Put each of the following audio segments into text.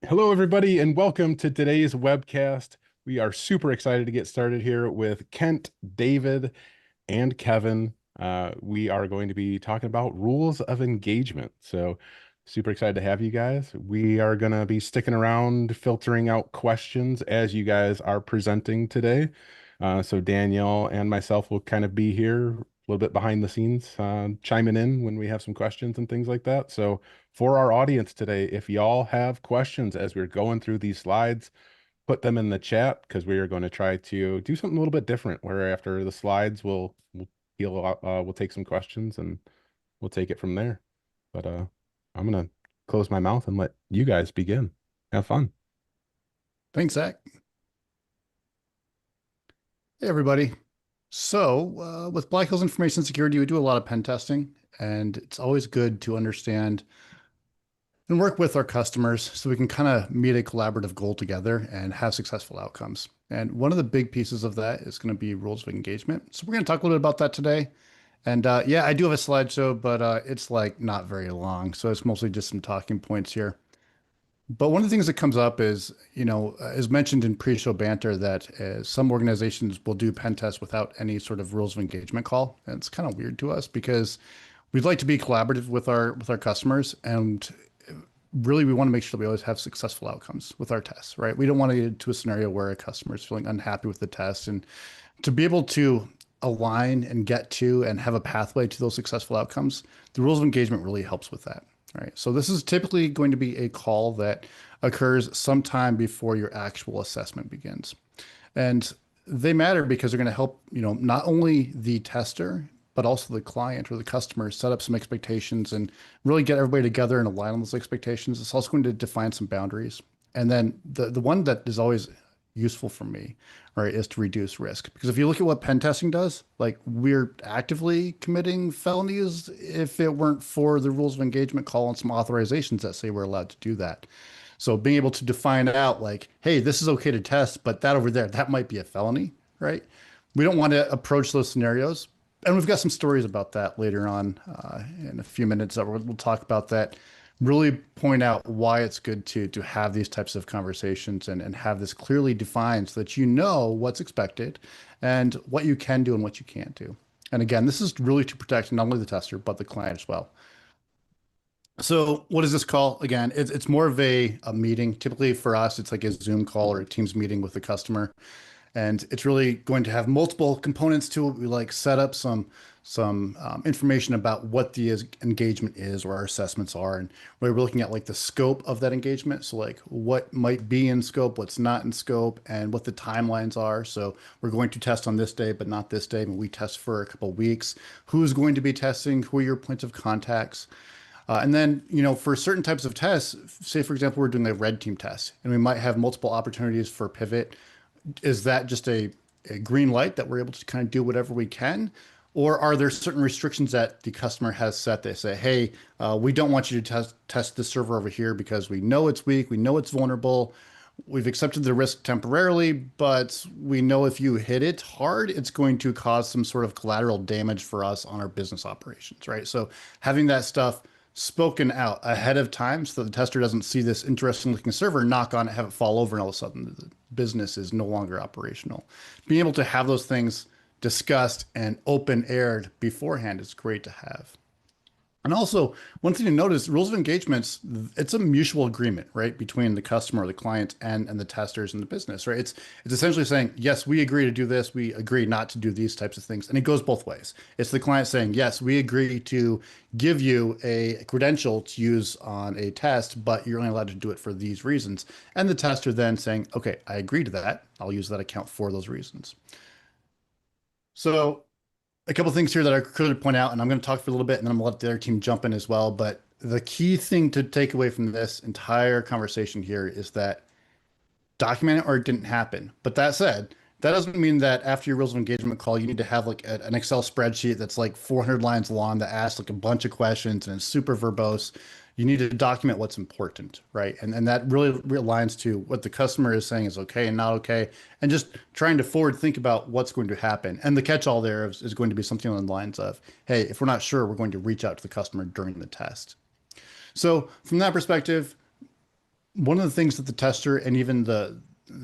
Hello, everybody, and welcome to today's webcast. We are super excited to get started here with Kent, David, and Kevin. We are going to be talking about rules of engagement. So, super excited to have you guys. We are going to be sticking around, filtering out questions as you guys are presenting today. So, Danielle and myself will kind of be here a little bit behind the scenes, chiming in when we have some questions and things like that. So, for our audience today, if y'all have questions as we're going through these slides, put them in the chat because we are going to try to do something a little bit different where after the slides we'll take some questions and we'll take it from there. But I'm gonna close my mouth and let you guys begin. Have fun. Thanks, Zach. Hey, everybody. With Black Hills Information Security, we do a lot of pen testing, and it's always good to understand and work with our customers so we can kind of meet a collaborative goal together and have successful outcomes. And one of the big pieces of that is going to be rules of engagement. So we're going to talk a little bit about that today. And yeah, I do have a slideshow, but it's like not very long. So it's mostly just some talking points here. But one of the things that comes up is, as mentioned in pre-show banter, that some organizations will do pen tests without any sort of rules of engagement call. And it's kind of weird to us because we'd like to be collaborative with our customers, and really we want to make sure that we always have successful outcomes with our tests, right? We don't want to get into a scenario where a customer is feeling unhappy with the test, and to be able to align and get to and have a pathway to those successful outcomes, the rules of engagement really helps with that. Right. So this is typically going to be a call that occurs sometime before your actual assessment begins. And they matter because they're going to help, not only the tester, but also the client or the customer set up some expectations and really get everybody together and align on those expectations. It's also going to define some boundaries. And then the one that is always useful for me, right, is to reduce risk. Because if you look at what pen testing does, like we're actively committing felonies if it weren't for the rules of engagement call and some authorizations that say we're allowed to do that. So being able to define out like, hey, this is okay to test, but that over there, that might be a felony, right? We don't want to approach those scenarios. And we've got some stories about that later on in a few minutes that we'll talk about that really point out why it's good to have these types of conversations and have this clearly defined so that you know what's expected and what you can do and what you can't do. And again, this is really to protect not only the tester, but the client as well. So what is this call? Again, it's more of a meeting. Typically for us, it's like a Zoom call or a Teams meeting with the customer. And it's really going to have multiple components to it. We like set up some information about what the engagement is or our assessments are, and we're looking at like the scope of that engagement. So like what might be in scope, what's not in scope, and what the timelines are. So we're going to test on this day, but not this day. And we test for a couple of weeks. Who's going to be testing? Who are your points of contacts? And then, for certain types of tests, say, for example, we're doing a red team test and we might have multiple opportunities for pivot. Is that just a green light that we're able to kind of do whatever we can? Or are there certain restrictions that the customer has set? They say, hey, we don't want you to test the server over here because we know it's weak, we know it's vulnerable. We've accepted the risk temporarily, but we know if you hit it hard, it's going to cause some sort of collateral damage for us on our business operations, right? So having that stuff spoken out ahead of time so that the tester doesn't see this interesting looking server, knock on it, have it fall over, and all of a sudden the business is no longer operational. Being able to have those things discussed and open aired beforehand is great to have. And also, one thing to notice, rules of engagements, it's a mutual agreement, right, between the customer, the client, and the testers and the business, right? It's essentially saying, yes, we agree to do this. We agree not to do these types of things. And it goes both ways. It's the client saying, yes, we agree to give you a credential to use on a test, but you're only allowed to do it for these reasons. And the tester then saying, okay, I agree to that. I'll use that account for those reasons. So a couple of things here that I could point out, and I'm going to talk for a little bit, and then I'm going to let the other team jump in as well. But the key thing to take away from this entire conversation here is that document it or it didn't happen. But that said, that doesn't mean that after your rules of engagement call, you need to have like an Excel spreadsheet that's like 400 lines long that asks like a bunch of questions and is super verbose. You need to document what's important, right? And that really aligns to what the customer is saying is okay and not okay, and just trying to forward think about what's going to happen. And the catch-all there is going to be something along the lines of, hey, if we're not sure, we're going to reach out to the customer during the test. So from that perspective, one of the things that the tester and even the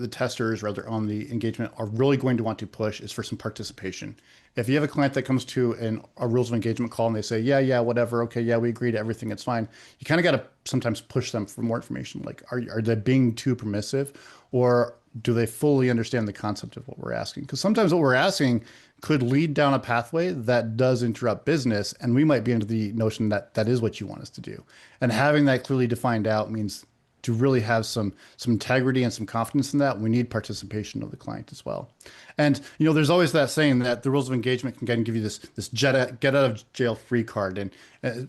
testers rather on the engagement are really going to want to push is for some participation. If you have a client that comes to a rules of engagement call and they say, yeah, yeah, whatever, okay, yeah, we agree to everything, it's fine. You kind of got to sometimes push them for more information. Like, are they being too permissive, or do they fully understand the concept of what we're asking? Because sometimes what we're asking could lead down a pathway that does interrupt business, and we might be under the notion that that is what you want us to do. And having that clearly defined out means to really have some integrity and some confidence in that, we need participation of the client as well. And there's always that saying that the rules of engagement can kind of give you this get out of jail free card. And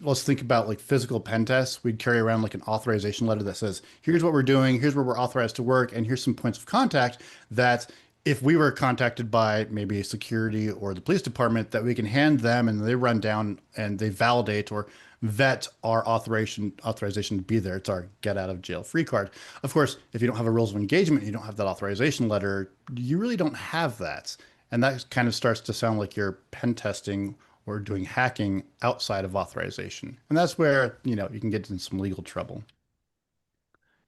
let's think about like physical pen tests. We'd carry around like an authorization letter that says, here's what we're doing, here's where we're authorized to work, and here's some points of contact that if we were contacted by maybe security or the police department, that we can hand them and they run down and they validate or vet our authorization to be there. It's our get out of jail free card. Of course, if you don't have a rules of engagement, you don't have that authorization letter, you really don't have that. And that kind of starts to sound like you're pen testing or doing hacking outside of authorization. And that's where, you can get in some legal trouble.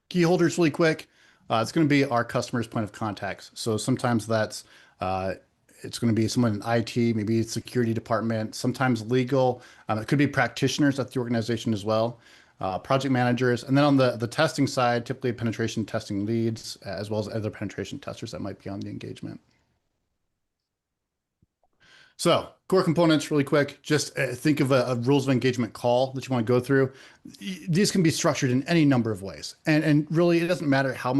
Key holders really quick. It's going to be our customer's point of contacts. So sometimes that's it's going to be someone in IT, maybe security department, sometimes legal. It could be practitioners at the organization as well, project managers. And then on the testing side, typically penetration testing leads, as well as other penetration testers that might be on the engagement. So core components really quick, just think of a rules of engagement call that you want to go through. These can be structured in any number of ways. And really it doesn't matter how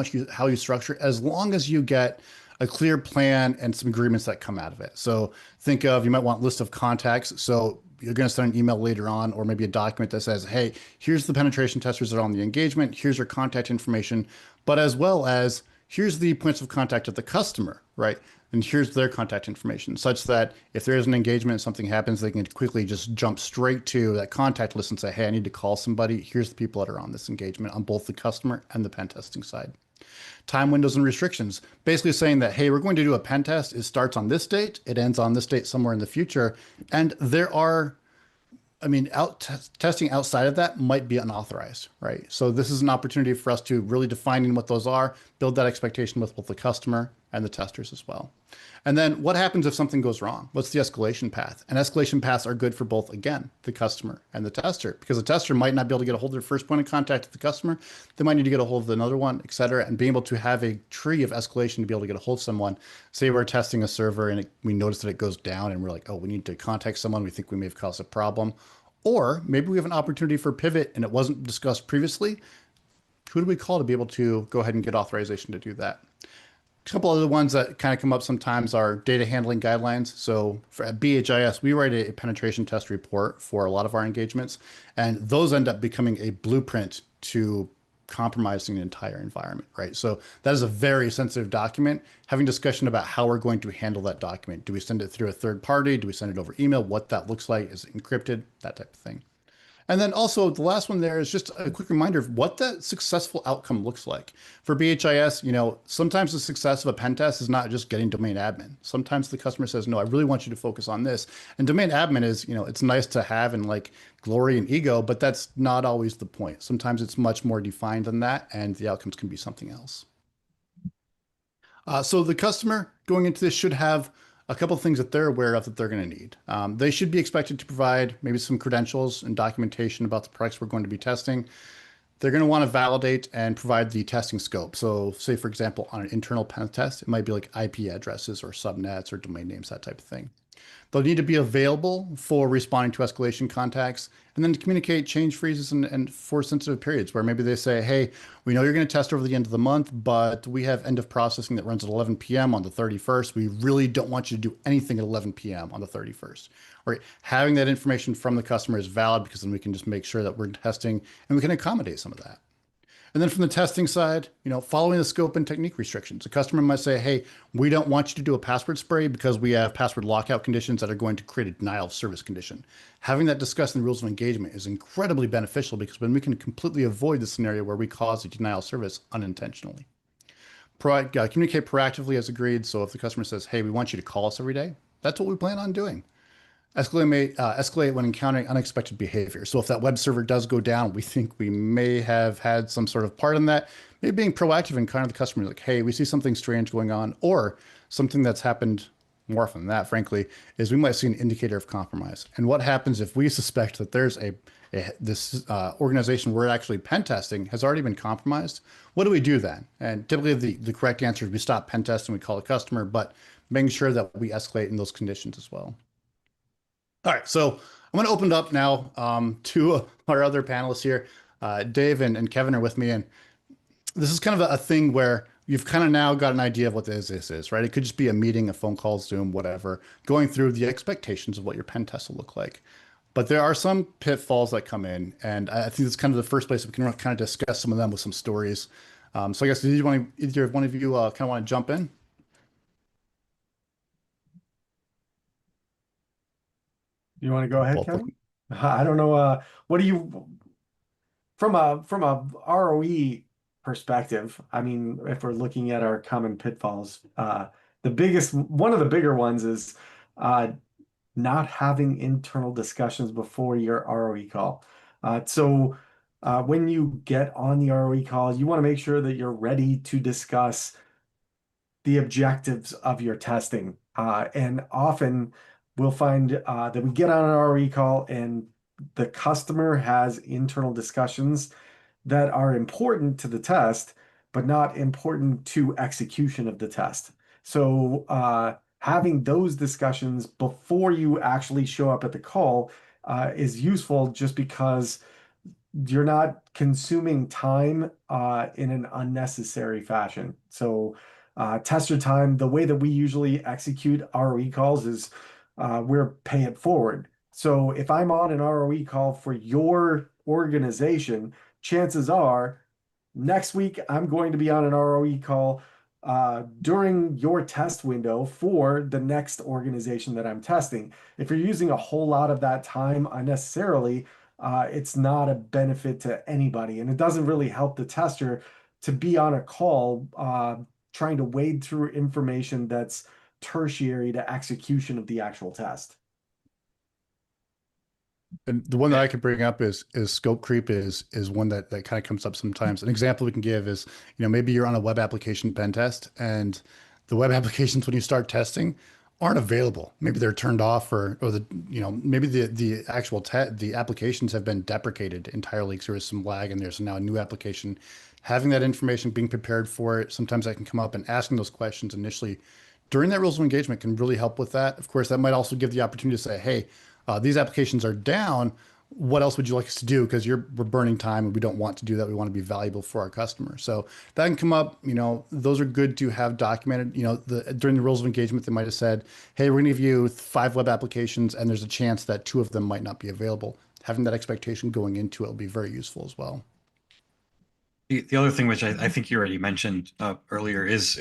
you structure, as long as you get a clear plan and some agreements that come out of it. So think of, you might want list of contacts. So you're going to send an email later on, or maybe a document that says, hey, here's the penetration testers that are on the engagement. Here's your contact information, but as well as here's the points of contact of the customer, right? And here's their contact information, such that if there is an engagement and something happens, they can quickly just jump straight to that contact list and say, hey, I need to call somebody. Here's the people that are on this engagement on both the customer and the pen testing side. Time windows and restrictions, basically saying that, hey, we're going to do a pen test. It starts on this date. It ends on this date somewhere in the future. And there are, testing outside of that might be unauthorized, right? So this is an opportunity for us to really define what those are, build that expectation with both the customer and the testers as well. And then what happens if something goes wrong? What's the escalation path? And escalation paths are good for both, again, the customer and the tester, because the tester might not be able to get a hold of their first point of contact with the customer. They might need to get a hold of another one, et cetera, and being able to have a tree of escalation to be able to get a hold of someone. Say we're testing a server and we notice that it goes down and we're like, oh, we need to contact someone. We think we may have caused a problem. Or maybe we have an opportunity for pivot and it wasn't discussed previously. Who do we call to be able to go ahead and get authorization to do that? A couple other ones that kind of come up sometimes are data handling guidelines. So at BHIS, we write a penetration test report for a lot of our engagements, and those end up becoming a blueprint to compromising the entire environment, right? So that is a very sensitive document. Having discussion about how we're going to handle that document. Do we send it through a third party? Do we send it over email? What that looks like? Is it encrypted? That type of thing. And then also the last one there is just a quick reminder of what that successful outcome looks like. For BHIS, sometimes the success of a pen test is not just getting domain admin. Sometimes the customer says, no, I really want you to focus on this. And domain admin is, it's nice to have and like glory and ego, but that's not always the point. Sometimes it's much more defined than that, and the outcomes can be something else. So the customer going into this should have a couple of things that they're aware of that they're going to need. They should be expected to provide maybe some credentials and documentation about the products we're going to be testing. They're going to want to validate and provide the testing scope. So say, for example, on an internal pen test, it might be like IP addresses or subnets or domain names, that type of thing. They'll need to be available for responding to escalation contacts, and then to communicate change freezes and for sensitive periods where maybe they say, hey, we know you're going to test over the end of the month, but we have end of processing that runs at 11 p.m. on the 31st. We really don't want you to do anything at 11 p.m. on the 31st. Right? Having that information from the customer is valid, because then we can just make sure that we're testing and we can accommodate some of that. And then from the testing side, following the scope and technique restrictions, a customer might say, hey, we don't want you to do a password spray because we have password lockout conditions that are going to create a denial of service condition. Having that discussed in the rules of engagement is incredibly beneficial, because then we can completely avoid the scenario where we cause a denial of service unintentionally. Communicate proactively as agreed. So if the customer says, hey, we want you to call us every day, that's what we plan on doing. Escalate when encountering unexpected behavior. So if that web server does go down, we think we may have had some sort of part in that. Maybe being proactive and kind of the customer, like, hey, we see something strange going on, or something that's happened more often than that, frankly, is we might see an indicator of compromise. And what happens if we suspect that there's this organization we're actually pen testing has already been compromised? What do we do then? And typically the correct answer is we stop pen testing, we call a customer, but making sure that we escalate in those conditions as well. All right, so I'm going to open it up now to our other panelists here. Dave and Kevin are with me, and this is kind of a thing where you've kind of now got an idea of what this is, right? It could just be a meeting, a phone call, Zoom, whatever, going through the expectations of what your pen test will look like. But there are some pitfalls that come in, and I think it's kind of the first place we can kind of discuss some of them with some stories. So I guess either one of you kind of want to jump in? You want to go ahead, Both of Kevin? them. I don't know. What do you from a ROE perspective? I mean, if we're looking at our common pitfalls, one of the bigger ones is uh, not having internal discussions before your ROE call. When you get on the ROE call, you want to make sure that you're ready to discuss the objectives of your testing. And often we'll find that we get on an ROE call and the customer has internal discussions that are important to the test, but not important to execution of the test. So having those discussions before you actually show up at the call is useful just because you're not consuming time in an unnecessary fashion. So tester time, the way that we usually execute ROE calls is we're pay it forward. So if I'm on an ROE call for your organization, chances are next week I'm going to be on an ROE call during your test window for the next organization that I'm testing. If you're using a whole lot of that time unnecessarily, it's not a benefit to anybody, and it doesn't really help the tester to be on a call trying to wade through information that's tertiary to execution of the actual test. And the one that I could bring up is scope creep is one that kind of comes up sometimes. An example we can give is, maybe you're on a web application pen test and the web applications when you start testing aren't available. Maybe they're turned off or maybe the actual the applications have been deprecated entirely because there was some lag and there's now a new application. Having that information, being prepared for it, sometimes that can come up, and asking those questions initially during that rules of engagement can really help with that. Of course, that might also give the opportunity to say, hey, these applications are down. What else would you like us to do? Because we're burning time and we don't want to do that. We want to be valuable for our customers. So that can come up. Those are good to have documented. During the rules of engagement, they might have said, hey, we're going to give you 5 web applications and there's a chance that 2 of them might not be available. Having that expectation going into it will be very useful as well. The other thing, which I think you already mentioned earlier, is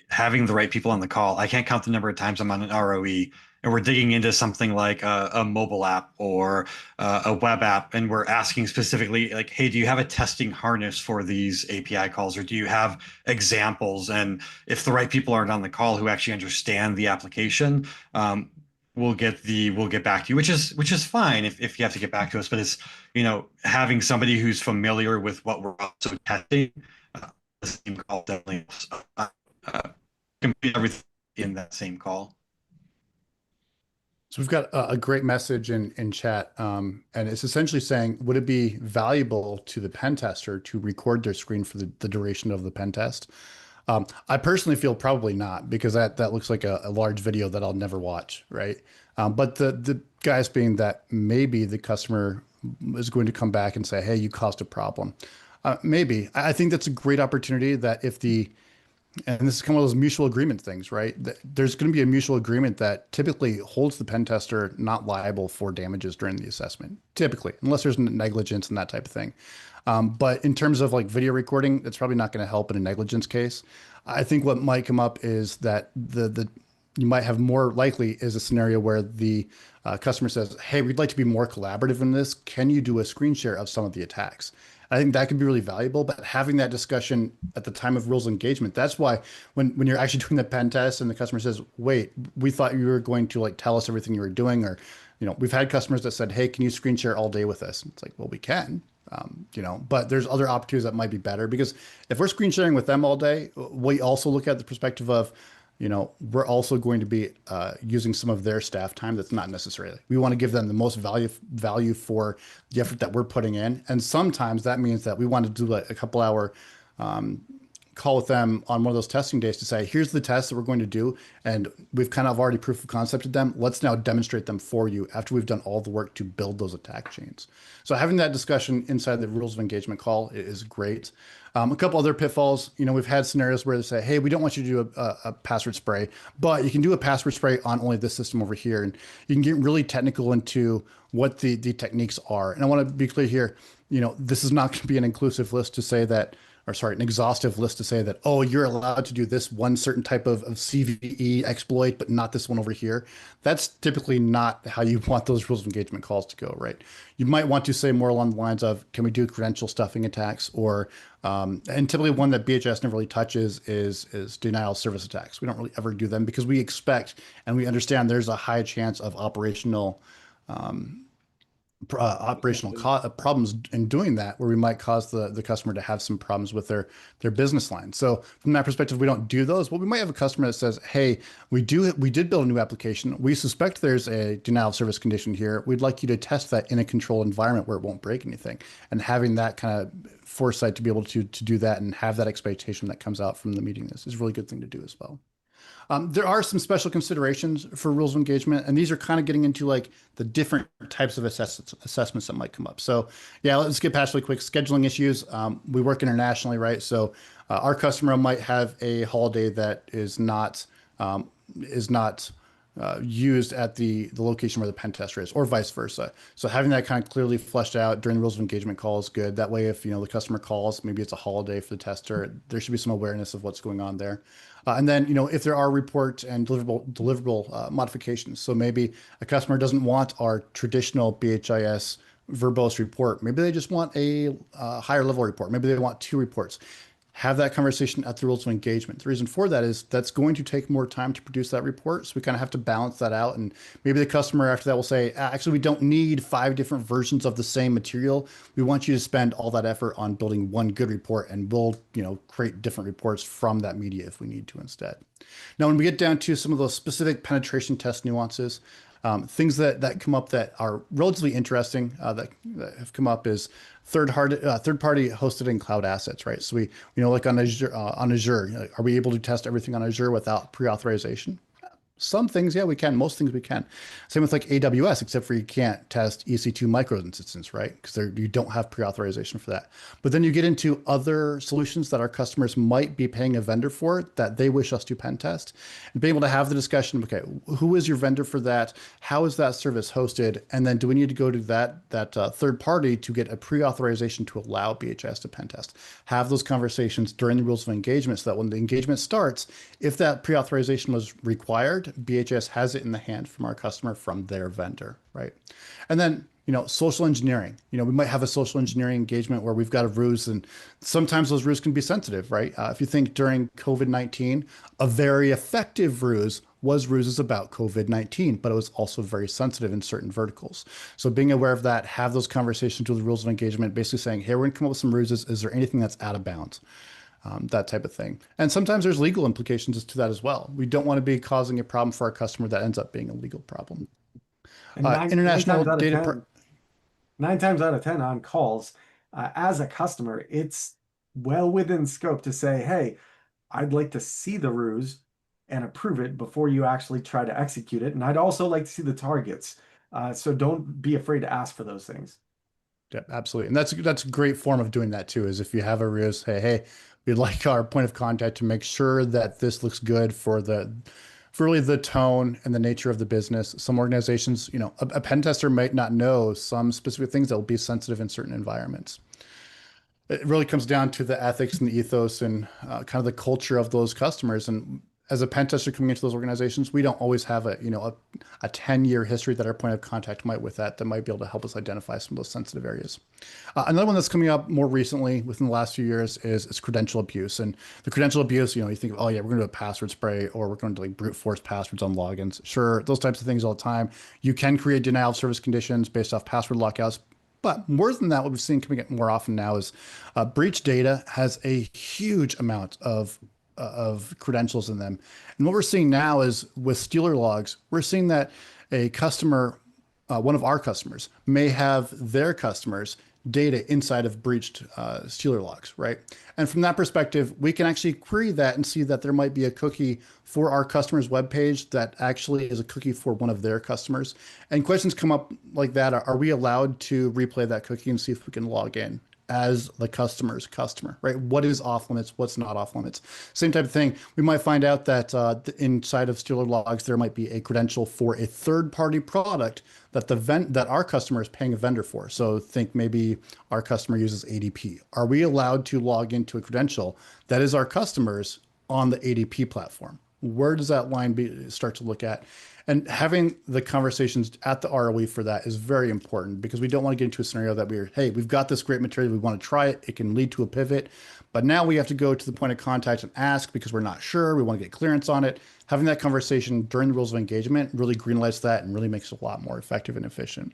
having the right people on the call. I can't count the number of times I'm on an ROE and we're digging into something like a mobile app or a web app, and we're asking specifically, like, hey, do you have a testing harness for these API calls, or do you have examples? And if the right people aren't on the call who actually understand the application, we'll get back to you, which is fine if you have to get back to us. But it's having somebody who's familiar with what we're also testing. The same call definitely helps. Complete everything in that same call. So we've got a great message in chat, and it's essentially saying, would it be valuable to the pen tester to record their screen for the duration of the pen test? I personally feel probably not, because that looks like a large video that I'll never watch, right? But the guys being that maybe the customer is going to come back and say, hey, you caused a problem. Maybe. I think that's a great opportunity that and this is kind of those mutual agreement things, right? There's going to be a mutual agreement that typically holds the pen tester not liable for damages during the assessment, typically, unless there's negligence and that type of thing. But in terms of like video recording, it's probably not going to help in a negligence case. I think what might come up is that you might have more likely is a scenario where the customer says, hey, we'd like to be more collaborative in this. Can you do a screen share of some of the attacks? I think that could be really valuable, but having that discussion at the time of rules of engagement, that's why when you're actually doing the pen test and the customer says, wait, we thought you were going to like tell us everything you were doing, or we've had customers that said, hey, can you screen share all day with us? It's like, well, we can, but there's other opportunities that might be better, because if we're screen sharing with them all day, we also look at the perspective of, we're also going to be using some of their staff time that's not necessary. We want to give them the most value for the effort that we're putting in. And sometimes that means that we want to do a couple hour call with them on one of those testing days to say, here's the test that we're going to do. And we've kind of already proof of concepted them. Let's now demonstrate them for you after we've done all the work to build those attack chains. So having that discussion inside the rules of engagement call is great. A couple other pitfalls, we've had scenarios where they say, hey, we don't want you to do a password spray, but you can do a password spray on only this system over here. And you can get really technical into what the techniques are. And I want to be clear here, this is not going to be an inclusive list to say that, or sorry, an exhaustive list to say that, oh, you're allowed to do this one certain type of CVE exploit, but not this one over here. That's typically not how you want those rules of engagement calls to go, right? You might want to say more along the lines of, can we do credential stuffing attacks? Or, and typically one that BHS never really touches is denial of service attacks. We don't really ever do them because we expect and we understand there's a high chance of operational problems in doing that, where we might cause the customer to have some problems with their business line. So from that perspective, we don't do those. But we might have a customer that says, hey, we did build a new application. We suspect there's a denial of service condition here. We'd like you to test that in a controlled environment where it won't break anything. And having that kind of foresight to be able to do that and have that expectation that comes out from the meeting is a really good thing to do as well. There are some special considerations for rules of engagement, and these are kind of getting into like the different types of assessments that might come up. So yeah, let's get past really quick scheduling issues. We work internationally, right? So our customer might have a holiday that is not used at the location where the pen tester is, or vice versa. So having that kind of clearly fleshed out during the rules of engagement call is good. That way, if the customer calls, maybe it's a holiday for the tester, there should be some awareness of what's going on there. And then, if there are report and deliverable modifications. So maybe a customer doesn't want our traditional BHIS verbose report. Maybe they just want a higher level report. Maybe they want 2 reports. Have that conversation at the rules of engagement. The reason for that is that's going to take more time to produce that report. So we kind of have to balance that out. And maybe the customer after that will say, actually, we don't need 5 different versions of the same material. We want you to spend all that effort on building one good report, and we'll, create different reports from that media if we need to instead. Now, when we get down to some of those specific penetration test nuances, things that come up that are relatively interesting that have come up is third-party hosted in cloud assets, right? So we like on Azure, are we able to test everything on Azure without pre-authorization? Some things, yeah, we can. Most things we can. Same with like AWS, except for you can't test EC2 micro instance, right? Because you don't have pre-authorization for that. But then you get into other solutions that our customers might be paying a vendor for that they wish us to pen test, and being able to have the discussion. Okay, who is your vendor for that? How is that service hosted? And then do we need to go to that third party to get a pre-authorization to allow BHS to pen test? Have those conversations during the rules of engagement, so that when the engagement starts, if that pre-authorization was required, BHS has it in the hand from our customer from their vendor, right? And then, social engineering. We might have a social engineering engagement where we've got a ruse, and sometimes those ruses can be sensitive, right? If you think during COVID-19, a very effective ruse was ruses about COVID-19, but it was also very sensitive in certain verticals. So being aware of that, have those conversations with the rules of engagement, basically saying, hey, we're going to come up with some ruses. Is there anything that's out of bounds? That type of thing. And sometimes there's legal implications to that as well. We don't want to be causing a problem for our customer that ends up being a legal problem. And International data. 9 times out of 10 on calls, as a customer, it's well within scope to say, hey, I'd like to see the ruse and approve it before you actually try to execute it. And I'd also like to see the targets. So don't be afraid to ask for those things. Yeah, absolutely. And that's a great form of doing that too, is if you have a ruse, hey, we'd like our point of contact to make sure that this looks good for really the tone and the nature of the business. Some organizations, a pen tester might not know some specific things that will be sensitive in certain environments. It really comes down to the ethics and the ethos and kind of the culture of those customers. And as a pen tester coming into those organizations, we don't always have a 10-year history that our point of contact might with that might be able to help us identify some of those sensitive areas. Another one that's coming up more recently within the last few years is credential abuse. And the credential abuse, you think, oh yeah, we're going to do a password spray, or we're going to like brute force passwords on logins. Sure, those types of things all the time. You can create denial of service conditions based off password lockouts. But more than that, what we've seen coming up more often now is breach data has a huge amount of credentials in them. And what we're seeing now is with Stealer logs, we're seeing that a customer, one of our customers, may have their customers' data inside of breached Stealer logs, right? And from that perspective, we can actually query that and see that there might be a cookie for our customer's web page that actually is a cookie for one of their customers. And questions come up like that. Are we allowed to replay that cookie and see if we can log in as the customer's customer, right? What is off limits? What's not off limits? Same type of thing. We might find out that inside of Stealer logs, there might be a credential for a third-party product that that our customer is paying a vendor for. So think maybe our customer uses ADP. Are we allowed to log into a credential that is our customer's on the ADP platform? Where does that line start to look at? And having the conversations at the ROE for that is very important, because we don't want to get into a scenario that hey, we've got this great material, we want to try it, it can lead to a pivot, but now we have to go to the point of contact and ask because we're not sure, we want to get clearance on it. Having that conversation during the rules of engagement really greenlights that and really makes it a lot more effective and efficient.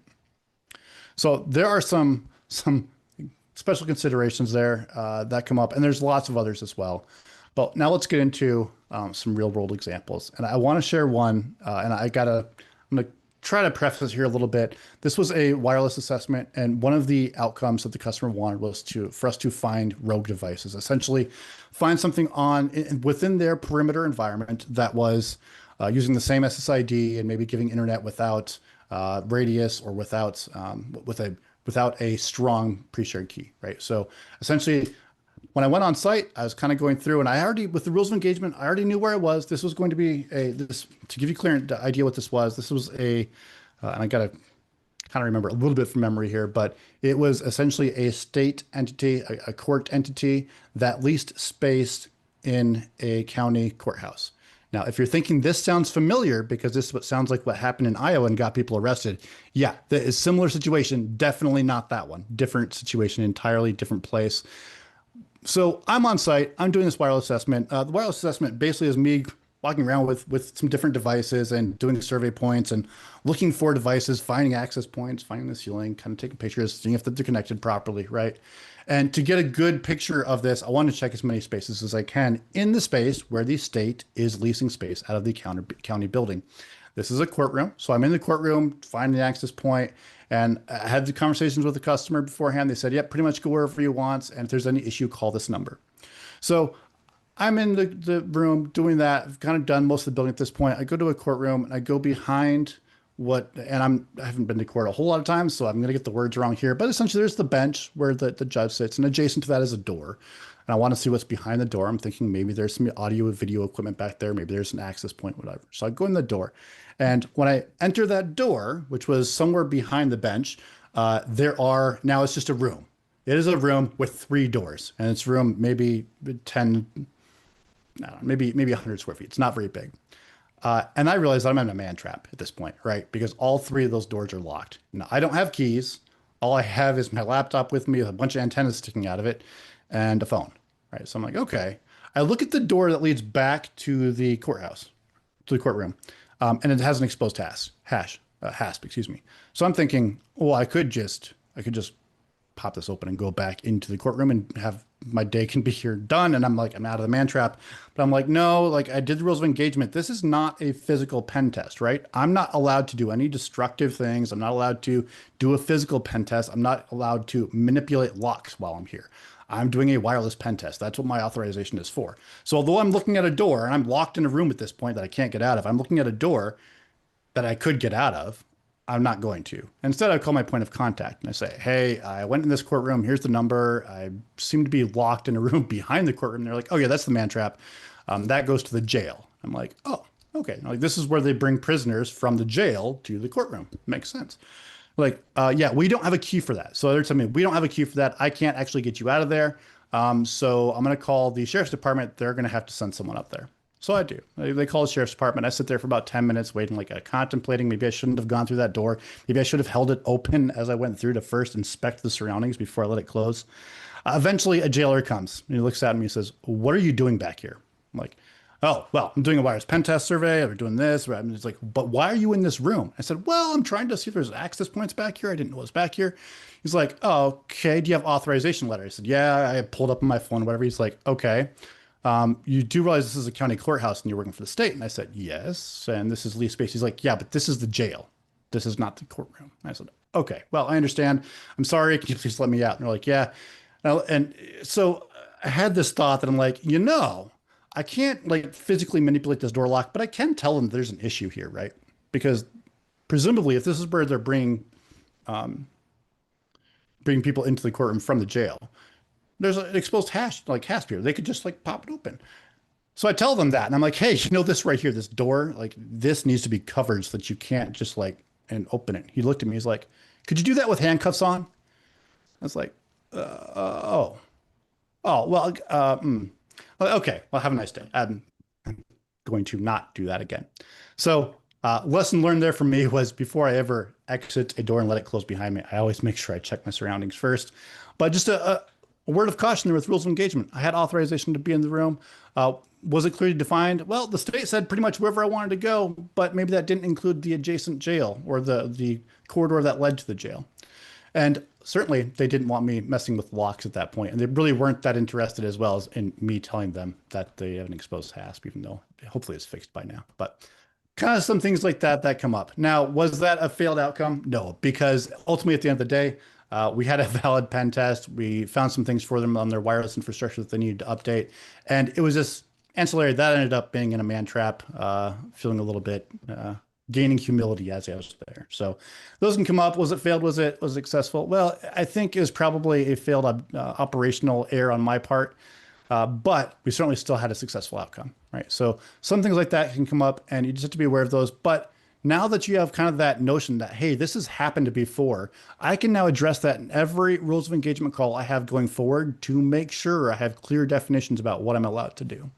So there are some special considerations there that come up, and there's lots of others as well. But now let's get into some real world examples. And I want to share one, and I'm going to try to preface here a little bit. This was a wireless assessment, and one of the outcomes that the customer wanted was for us to find rogue devices, essentially find something within their perimeter environment that was using the same SSID and maybe giving internet without radius or without a strong pre-shared key, right? So essentially, when I went on site, I was kind of going through, and with the rules of engagement, I already knew where I was. This was going to be to give you a clear idea what this was. This was and I got to kind of remember a little bit from memory here, but it was essentially a state entity, a court entity that leased space in a county courthouse. Now, if you're thinking this sounds familiar because this sounds like what happened in Iowa and got people arrested, yeah, that is a similar situation. Definitely not that one. Different situation, entirely different place. So I'm on site, I'm doing this wireless assessment. The wireless assessment basically is me walking around with some different devices and doing survey points and looking for devices, finding access points, finding the ceiling, kind of taking pictures, seeing if they're connected properly, right? And to get a good picture of this, I want to check as many spaces as I can in the space where the state is leasing space out of the county building. This is a courtroom. So I'm in the courtroom, finding the access point, and I had the conversations with the customer beforehand. They said, yep, pretty much go wherever you want. And if there's any issue, call this number. So I'm in the room doing that. I've kind of done most of the building at this point. I go to a courtroom and I go behind I haven't been to court a whole lot of times, so I'm going to get the words wrong here. But essentially, there's the bench where the judge sits, and adjacent to that is a door. And I want to see what's behind the door. I'm thinking maybe there's some audio and video equipment back there. Maybe there's an access point, whatever. So I go in the door. And when I enter that door, which was somewhere behind the bench, now it's just a room. It is a room with 3 doors. And it's room maybe 10, I don't know, maybe 100 square feet. It's not very big. And I realize I'm in a man trap at this point, right? Because all 3 of those doors are locked. Now, I don't have keys. All I have is my laptop with me with a bunch of antennas sticking out of it and a phone, right? So I'm like, okay. I look at the door that leads back to the courthouse, to the courtroom, and it has an exposed hasp, excuse me. So I'm thinking, well, I could just pop this open and go back into the courtroom and have my day can be here done. And I'm like, I'm out of the man trap. But I'm like, no, like I did the rules of engagement. This is not a physical pen test, right? I'm not allowed to do any destructive things. I'm not allowed to do a physical pen test. I'm not allowed to manipulate locks while I'm here. I'm doing a wireless pen test. That's what my authorization is for. So although I'm looking at a door and I'm locked in a room at this point that I can't get out of, I'm looking at a door that I could get out of. I'm not going to. Instead, I call my point of contact and I say, hey, I went in this courtroom. Here's the number. I seem to be locked in a room behind the courtroom. They're like, oh yeah, that's the man trap. That goes to the jail. I'm like, oh, okay. Like this is where they bring prisoners from the jail to the courtroom. Makes sense. Like, yeah, we don't have a key for that. So they're telling me we don't have a key for that. I can't actually get you out of there. So I'm going to call the sheriff's department. They're going to have to send someone up there. So I do. They call the sheriff's department. I sit there for about 10 minutes waiting, like contemplating. Maybe I shouldn't have gone through that door. Maybe I should have held it open as I went through to first inspect the surroundings before I let it close. Eventually, a jailer comes and he looks at me and says, "What are you doing back here?" I'm like, "Oh, well, I'm doing a wireless pen test survey. We're doing this." And he's like, "But why are you in this room?" I said, "Well, I'm trying to see if there's access points back here. I didn't know it was back here." He's like, "Oh, okay. Do you have authorization letter?" I said, "Yeah, I pulled up on my phone, whatever." He's like, "Okay. You do realize this is a county courthouse and you're working for the state?" And I said, "Yes. And this is lease space." He's like, "Yeah, but this is the jail. This is not the courtroom." I said, "Okay, well, I understand. I'm sorry. Can you please let me out?" And they're like, "Yeah." And so I had this thought that I'm like, I can't like physically manipulate this door lock, but I can tell them there's an issue here, right? Because presumably, if this is where they're bringing people into the courtroom from the jail, there's an exposed hasp here. They could just like pop it open. So I tell them that, and I'm like, "Hey, this right here, this door, like this needs to be covered so that you can't just like and open it." He looked at me. He's like, "Could you do that with handcuffs on?" I was like, "Oh, well, okay. Well, have a nice day. I'm going to not do that again." So, lesson learned there for me was before I ever exit a door and let it close behind me, I always make sure I check my surroundings first. But just a word of caution there with rules of engagement. I had authorization to be in the room. Was it clearly defined? Well, the state said pretty much wherever I wanted to go, but maybe that didn't include the adjacent jail or the corridor that led to the jail. And certainly they didn't want me messing with locks at that point. And they really weren't that interested as well as in me telling them that they have an exposed hasp, even though hopefully it's fixed by now. But kind of some things like that come up. Now, was that a failed outcome? No, because ultimately at the end of the day, we had a valid pen test. We found some things for them on their wireless infrastructure that they needed to update. And it was just ancillary. That ended up being in a man trap, feeling a little bit gaining humility as I was there. So those can come up. Was it failed? Was it successful? Well, I think it was probably a failed operational error on my part, but we certainly still had a successful outcome, right? So some things like that can come up and you just have to be aware of those. But now that you have kind of that notion that, hey, this has happened before, I can now address that in every rules of engagement call I have going forward to make sure I have clear definitions about what I'm allowed to do.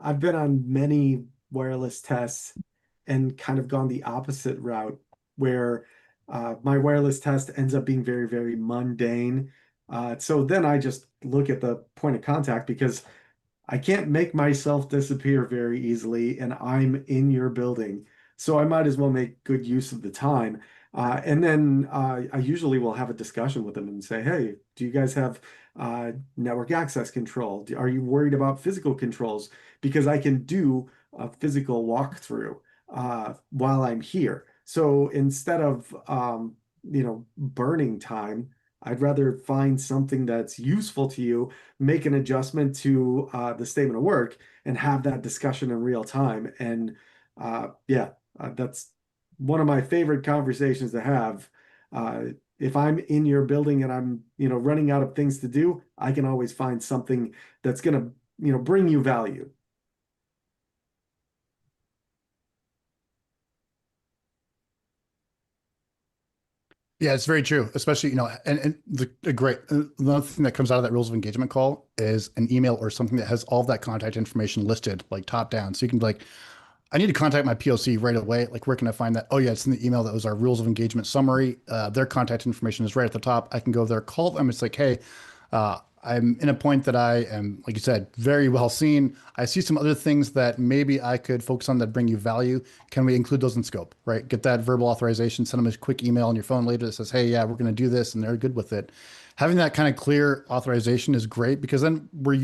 I've been on many wireless tests and kind of gone the opposite route where my wireless test ends up being very, very mundane. So then I just look at the point of contact because I can't make myself disappear very easily and I'm in your building. So I might as well make good use of the time. And then I usually will have a discussion with them and say, "Hey, do you guys have network access control? Are you worried about physical controls? Because I can do a physical walkthrough while I'm here." So instead of burning time, I'd rather find something that's useful to you, make an adjustment to the statement of work, and have that discussion in real time. And that's one of my favorite conversations to have. If I'm in your building and I'm, running out of things to do, I can always find something that's going to, bring you value. Yeah, it's very true. Especially, and the great another thing that comes out of that rules of engagement call is an email or something that has all of that contact information listed like top down. So you can be like, "I need to contact my POC right away. Like, where can I find that?" "Oh yeah, it's in the email. That was our rules of engagement summary. Their contact information is right at the top. I can go there, call them. It's like, hey, I'm in a point that I am, like you said, very well seen. I see some other things that maybe I could focus on that bring you value. Can we include those in scope?" Right? Get that verbal authorization, send them a quick email on your phone later that says, "Hey, yeah, we're going to do this," and they're good with it. Having that kind of clear authorization is great because then we're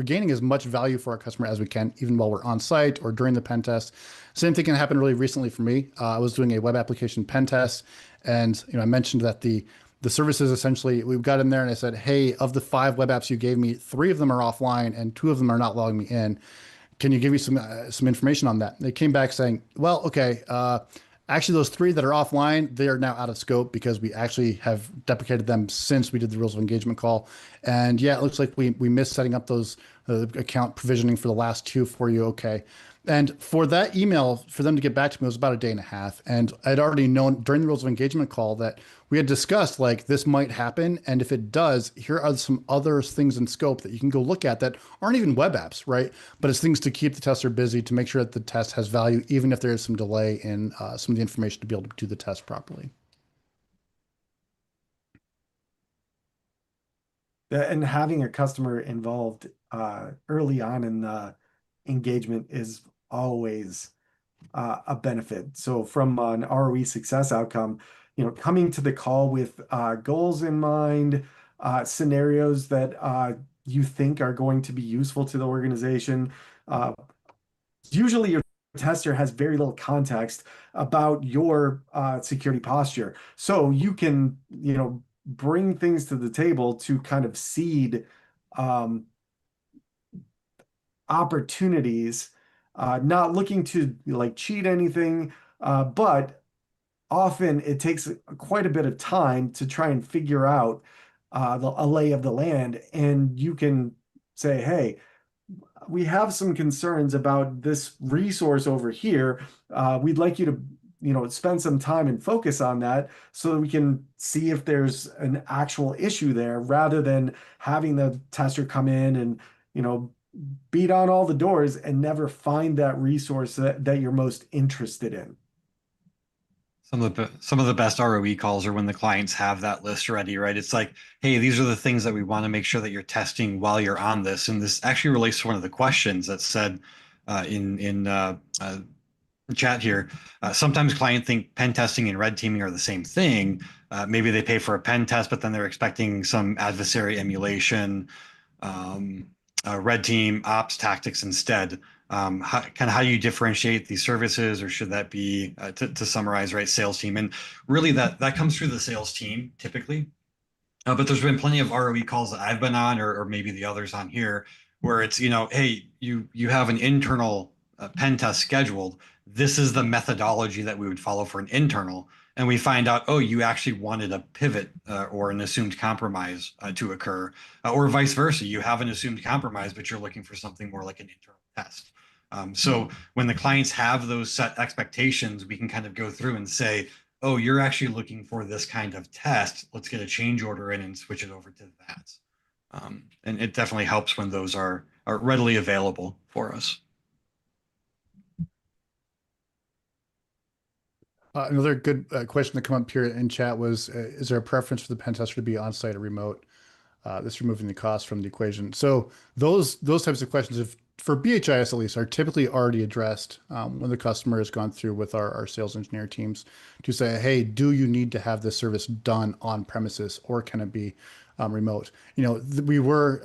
gaining as much value for our customer as we can, even while we're on site or during the pen test. Same thing can happen really recently for me. I was doing a web application pen test, and I mentioned that the services essentially, we got in there and I said, "Hey, of the 5 web apps you gave me, 3 of them are offline and 2 of them are not logging me in. Can you give me some information on that?" They came back saying, "Well, okay, actually those 3 that are offline, they are now out of scope because we actually have deprecated them since we did the rules of engagement call. And yeah, it looks like we missed setting up those account provisioning for the last 2 for you. Okay." And for that email, for them to get back to me, it was about a day and a half. And I'd already known during the rules of engagement call that we had discussed like this might happen. And if it does, here are some other things in scope that you can go look at that aren't even web apps, right? But it's things to keep the tester busy, to make sure that the test has value, even if there is some delay in some of the information to be able to do the test properly. And having a customer involved early on in the engagement is always a benefit. So from an ROE success outcome, coming to the call with goals in mind, scenarios that you think are going to be useful to the organization. Usually your tester has very little context about your security posture. So you can, bring things to the table to kind of seed opportunities, not looking to like cheat anything, but often it takes quite a bit of time to try and figure out a lay of the land. And you can say, hey, we have some concerns about this resource over here. We'd like you to, spend some time and focus on that so that we can see if there's an actual issue there, rather than having the tester come in and, beat on all the doors and never find that resource that you're most interested in. Some of the best ROE calls are when the clients have that list ready, right? It's like, hey, these are the things that we want to make sure that you're testing while you're on this. And this actually relates to one of the questions that said in the chat here. Sometimes clients think pen testing and red teaming are the same thing. Maybe they pay for a pen test, but then they're expecting some adversary emulation, red team ops tactics instead. How do you differentiate these services, or should that be to summarize, right? Sales team, and really that comes through the sales team typically. But there's been plenty of ROE calls that I've been on, or maybe the others on here, where it's, hey, you have an internal pen test scheduled. This is the methodology that we would follow for an internal. And we find out, oh, you actually wanted a pivot or an assumed compromise to occur, or vice versa. You have an assumed compromise, but you're looking for something more like an internal test. So when the clients have those set expectations, we can kind of go through and say, oh, you're actually looking for this kind of test. Let's get a change order in and switch it over to that. And it definitely helps when those are readily available for us. Another good question that came up here in chat was, is there a preference for the pen tester to be on-site or remote? This removing the cost from the equation. So those types of questions, if for BHIS at least, are typically already addressed when the customer has gone through with our sales engineer teams to say, hey, do you need to have this service done on premises, or can it be remote? We were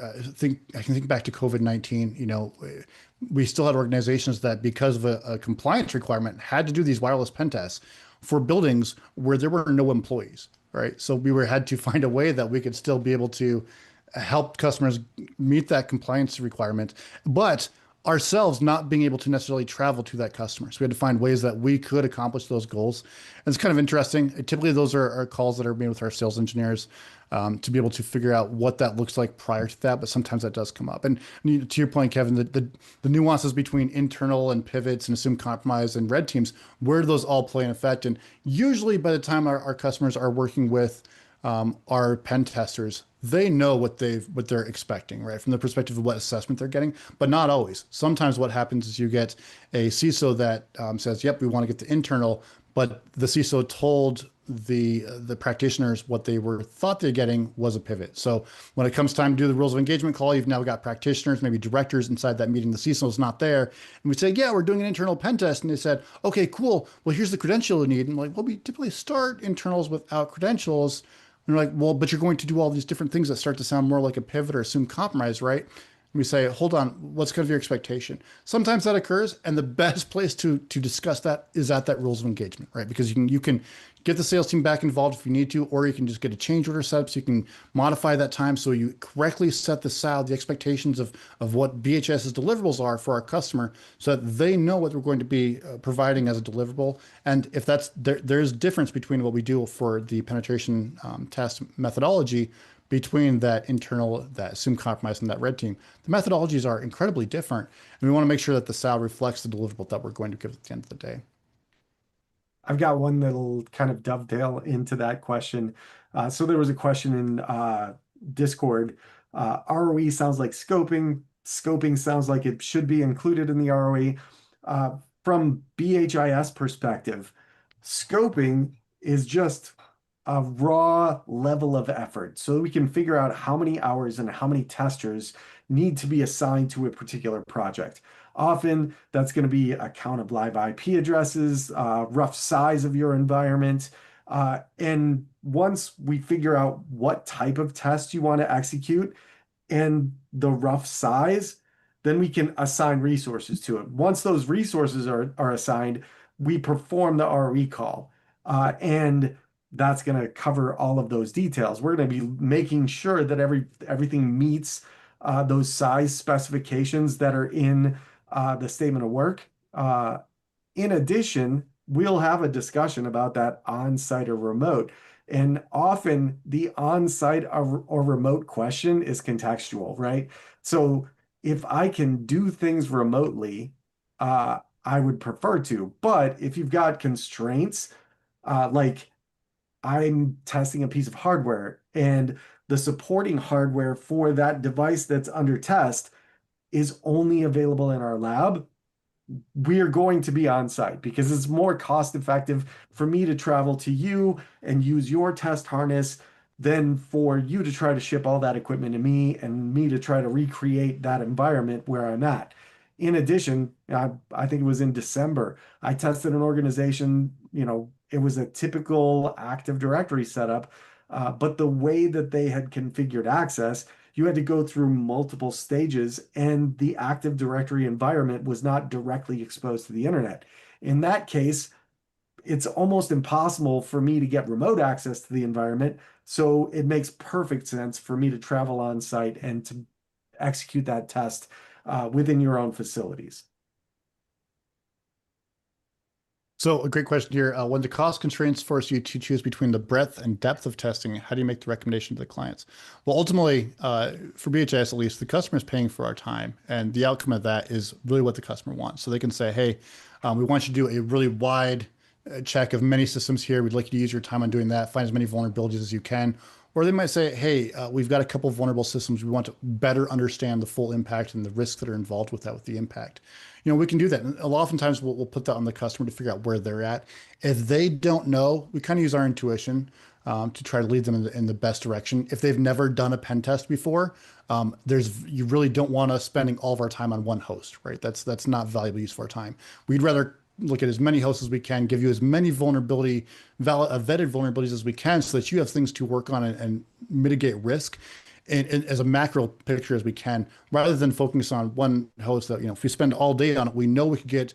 I can think back to COVID-19. We still had organizations that, because of a compliance requirement, had to do these wireless pen tests for buildings where there were no employees. Right. So we had to find a way that we could still be able to help customers meet that compliance requirement, but ourselves not being able to necessarily travel to that customer. So we had to find ways that we could accomplish those goals. And it's kind of interesting. Typically, those are calls that are made with our sales engineers to be able to figure out what that looks like prior to that. But sometimes that does come up. And to your point, Kevin, the nuances between internal and pivots and assumed compromise and red teams, where do those all play in effect? And usually by the time our customers are working with our pen testers, they know what they're expecting, right? From the perspective of what assessment they're getting, but not always. Sometimes what happens is you get a CISO that says, yep, we want to get the internal, but the CISO told the practitioners what they thought they're getting was a pivot. So when it comes time to do the rules of engagement call, you've now got practitioners, maybe directors inside that meeting. The CISO is not there. And we say, yeah, we're doing an internal pen test. And they said, okay, cool. Well, here's the credential you need. And like, well, we typically start internals without credentials. And they're like, well, but you're going to do all these different things that start to sound more like a pivot or assumed compromise, right? And we say, hold on, what's kind of your expectation? Sometimes that occurs, and the best place to discuss that is at that rules of engagement, right? Because you can get the sales team back involved if you need to, or you can just get a change order set up so you can modify that time so you correctly set the expectations of what BHS's deliverables are for our customer, so that they know what we're going to be providing as a deliverable. And if there's difference between what we do for the penetration test methodology, between that internal, that assumed compromise, and that red team, the methodologies are incredibly different. And we want to make sure that the SAL reflects the deliverable that we're going to give at the end of the day. I've got one that'll kind of dovetail into that question. So there was a question in Discord. ROE sounds like scoping. Scoping sounds like it should be included in the ROE. From BHIS perspective, scoping is just a raw level of effort so we can figure out how many hours and how many testers need to be assigned to a particular project. Often that's going to be a count of live IP addresses, rough size of your environment. And once we figure out what type of test you want to execute and the rough size, then we can assign resources to it. Once those resources are assigned, we perform the ROE call. And that's going to cover all of those details. We're going to be making sure that everything meets those size specifications that are in the statement of work. In addition, we'll have a discussion about that on-site or remote. And often the on-site or remote question is contextual, right? So if I can do things remotely, I would prefer to. But if you've got constraints, like I'm testing a piece of hardware and the supporting hardware for that device that's under test is only available in our lab, we're going to be on site because it's more cost effective for me to travel to you and use your test harness than for you to try to ship all that equipment to me and me to try to recreate that environment where I'm at. In addition, I think it was in December, I tested an organization, it was a typical Active Directory setup, but the way that they had configured access, you had to go through multiple stages, and the Active Directory environment was not directly exposed to the internet. In that case, it's almost impossible for me to get remote access to the environment. So it makes perfect sense for me to travel on site and to execute that test within your own facilities. So a great question here. When the cost constraints force you to choose between the breadth and depth of testing, how do you make the recommendation to the clients? Well, ultimately, for BHIS at least, the customer is paying for our time, and the outcome of that is really what the customer wants. So they can say, hey, we want you to do a really wide check of many systems here. We'd like you to use your time on doing that, find as many vulnerabilities as you can. Or they might say, hey, we've got a couple of vulnerable systems. We want to better understand the full impact and the risks that are involved with that, with the impact. We can do that. And oftentimes we'll put that on the customer to figure out where they're at. If they don't know, we kind of use our intuition to try to lead them in the best direction. If they've never done a pen test before, you really don't want us spending all of our time on one host, right? That's not valuable use of our time. We'd rather look at as many hosts as we can, give you as many vetted vulnerabilities as we can so that you have things to work on and mitigate risk and as a macro picture as we can, rather than focus on one host that, if we spend all day on it, we know we could get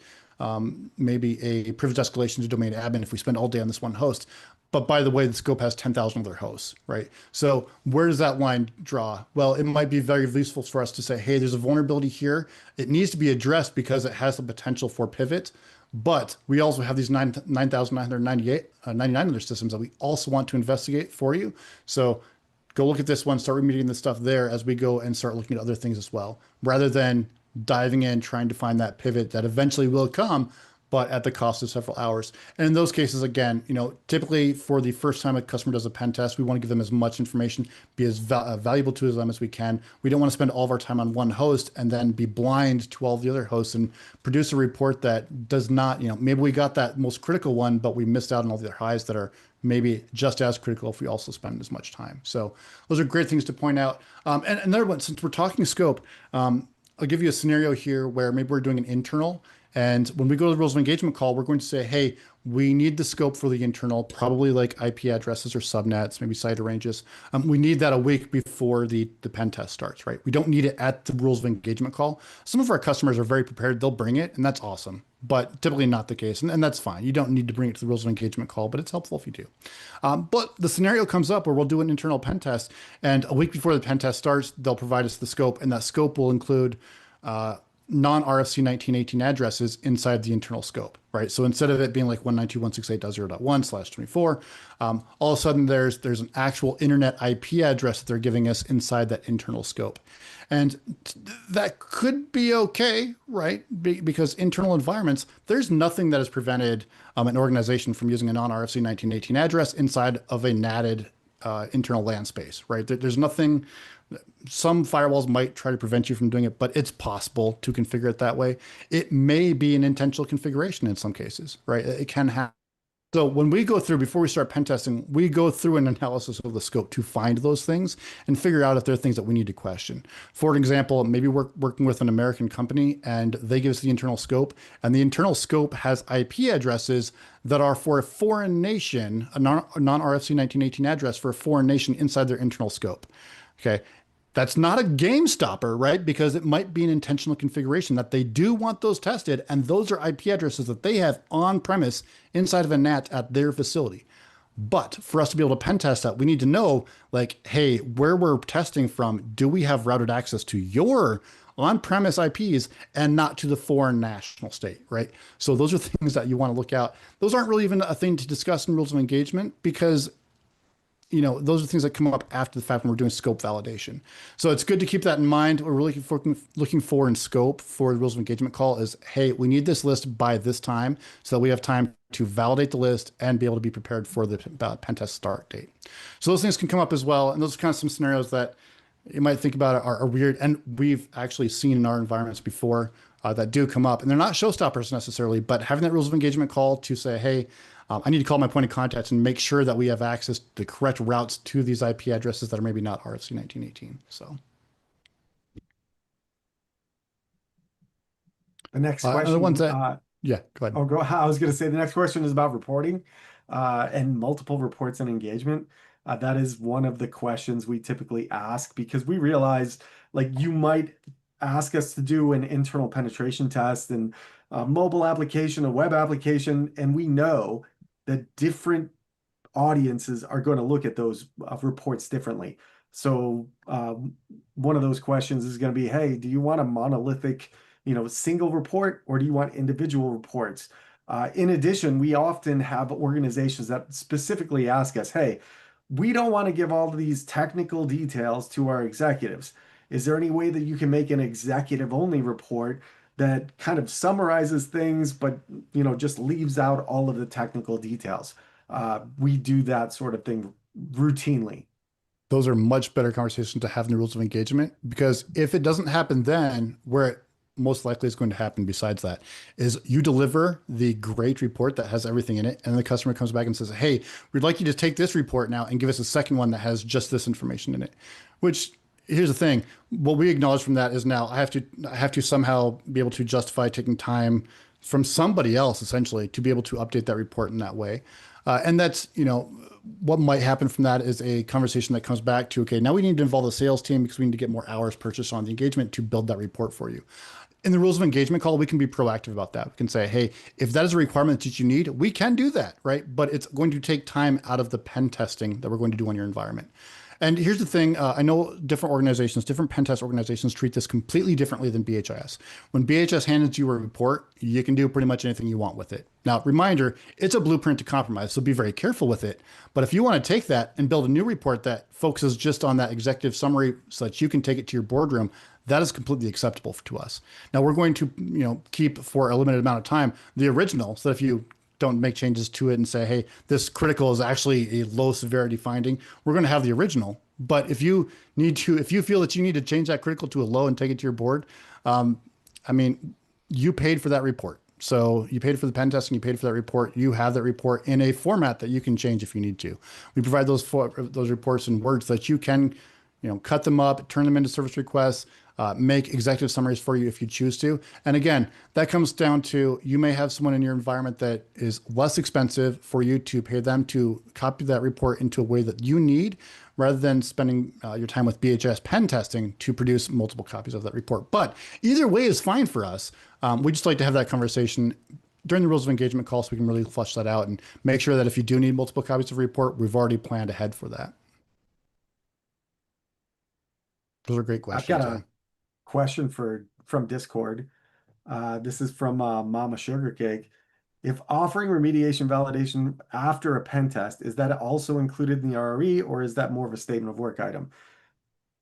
maybe a privilege escalation to domain admin if we spend all day on this one host. But by the way, the scope has 10,000 other hosts, right? So where does that line draw? Well, it might be very useful for us to say, hey, there's a vulnerability here. It needs to be addressed because it has the potential for pivot. But we also have these 9,999 other systems that we also want to investigate for you. So go look at this one, start remediating the stuff there as we go and start looking at other things as well, rather than diving in, trying to find that pivot that eventually will come, but at the cost of several hours. And in those cases, again, typically for the first time a customer does a pen test, we want to give them as much information, be as valuable to them as we can. We don't want to spend all of our time on one host and then be blind to all the other hosts and produce a report that does not, maybe we got that most critical one, but we missed out on all the other highs that are maybe just as critical if we also spend as much time. So those are great things to point out. And another one, since we're talking scope, I'll give you a scenario here where maybe we're doing an internal. And when we go to the rules of engagement call, we're going to say, hey, we need the scope for the internal, probably like IP addresses or subnets, maybe site ranges. We need that a week before the pen test starts, right? We don't need it at the rules of engagement call. Some of our customers are very prepared. They'll bring it, and that's awesome, but typically not the case. And that's fine. You don't need to bring it to the rules of engagement call, but it's helpful if you do. But the scenario comes up where we'll do an internal pen test, and a week before the pen test starts, they'll provide us the scope, and that scope will include non-RFC 1918 addresses inside the internal scope. right? So instead of it being like 192.168.0.1/24, all of a sudden there's an actual internet IP address that they're giving us inside that internal scope. And that could be okay, right? Because internal environments, there's nothing that has prevented an organization from using a non-RFC 1918 address inside of a NATed internal LAN space, right? There's nothing. Some firewalls might try to prevent you from doing it, but it's possible to configure it that way. It may be an intentional configuration in some cases, right? It can happen. So when we go through, before we start pen testing, we go through an analysis of the scope to find those things and figure out if there are things that we need to question. For example, maybe we're working with an American company and they give us the internal scope, and the internal scope has IP addresses that are for a foreign nation, a non-RFC 1918 address for a foreign nation inside their internal scope. Okay. That's not a game stopper, right? Because it might be an intentional configuration that they do want those tested, and those are IP addresses that they have on premise inside of a NAT at their facility. But for us to be able to pen test that, we need to know, like, hey, where we're testing from, do we have routed access to your on-premise IPs and not to the foreign national state, right? So those are things that you want to look out. Those aren't really even a thing to discuss in rules of engagement because those are things that come up after the fact when we're doing scope validation. So it's good to keep that in mind. What we're really looking for in scope for the rules of engagement call is, hey, we need this list by this time so that we have time to validate the list and be able to be prepared for the pen test start date. So those things can come up as well. And those are kind of some scenarios that you might think about are weird. And we've actually seen in our environments before that do come up. And they're not showstoppers necessarily, but having that rules of engagement call to say, hey, I need to call my point of contact and make sure that we have access to the correct routes to these IP addresses that are maybe not RFC 1918. So The next other question, ones that, yeah, go ahead. I was going to say the next question is about reporting and multiple reports and engagement. That is one of the questions we typically ask because we realize, like, you might ask us to do an internal penetration test and a mobile application, a web application, and we know that different audiences are going to look at those reports differently. So one of those questions is going to be, hey, do you want a monolithic, single report, or do you want individual reports? In addition, we often have organizations that specifically ask us, hey, we don't want to give all of these technical details to our executives. Is there any way that you can make an executive only report that kind of summarizes things, but just leaves out all of the technical details? We do that sort of thing routinely. Those are much better conversations to have in the rules of engagement, because if it doesn't happen then, where it most likely is going to happen besides that is you deliver the great report that has everything in it, and the customer comes back and says, hey, we'd like you to take this report now and give us a second one that has just this information in it. Which, here's the thing, what we acknowledge from that is now I have to somehow be able to justify taking time from somebody else essentially to be able to update that report in that way. And that's, what might happen from that is a conversation that comes back to, okay, now we need to involve the sales team because we need to get more hours purchased on the engagement to build that report for you. In the rules of engagement call, we can be proactive about that. We can say, hey, if that is a requirement that you need, we can do that, right? But it's going to take time out of the pen testing that we're going to do on your environment. And here's the thing, I know different organizations, different pen test organizations treat this completely differently than BHIS. When BHS hands you a report, you can do pretty much anything you want with it. Now, reminder, it's a blueprint to compromise, so be very careful with it. But if you want to take that and build a new report that focuses just on that executive summary so that you can take it to your boardroom, that is completely acceptable to us. Now, we're going to, keep for a limited amount of time the original, so that if you don't make changes to it and say, hey, this critical is actually a low severity finding, we're going to have the original. But if you feel that you need to change that critical to a low and take it to your board, you paid for that report. So you paid for the pen testing, you paid for that report. You have that report in a format that you can change if you need to. We provide those reports in Word so that you can, cut them up, turn them into service requests, make executive summaries for you if you choose to. And again, that comes down to, you may have someone in your environment that is less expensive for you to pay them to copy that report into a way that you need, rather than spending your time with BHS pen testing to produce multiple copies of that report. But either way is fine for us. We just like to have that conversation during the rules of engagement call so we can really flesh that out and make sure that if you do need multiple copies of a report, we've already planned ahead for that. Those are great questions. I've got a question from Discord. This is from Mama Sugar Cake. if offering remediation validation after a pen test, is that also included in the ROE, or is that more of a statement of work item?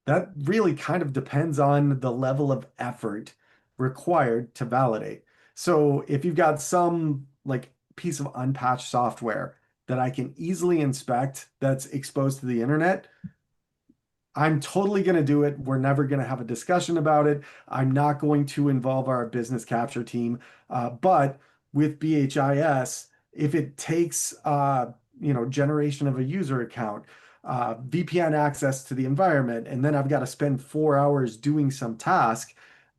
That really kind of depends on the level of effort required to validate. So if you've got some like piece of unpatched software that I can easily inspect that's exposed to the internet, I'm totally going to do it. We're never going to have a discussion about it. I'm not going to involve our business capture team. But with BHIS, if it takes generation of a user account, VPN access to the environment, and then I've got to spend 4 hours doing some task,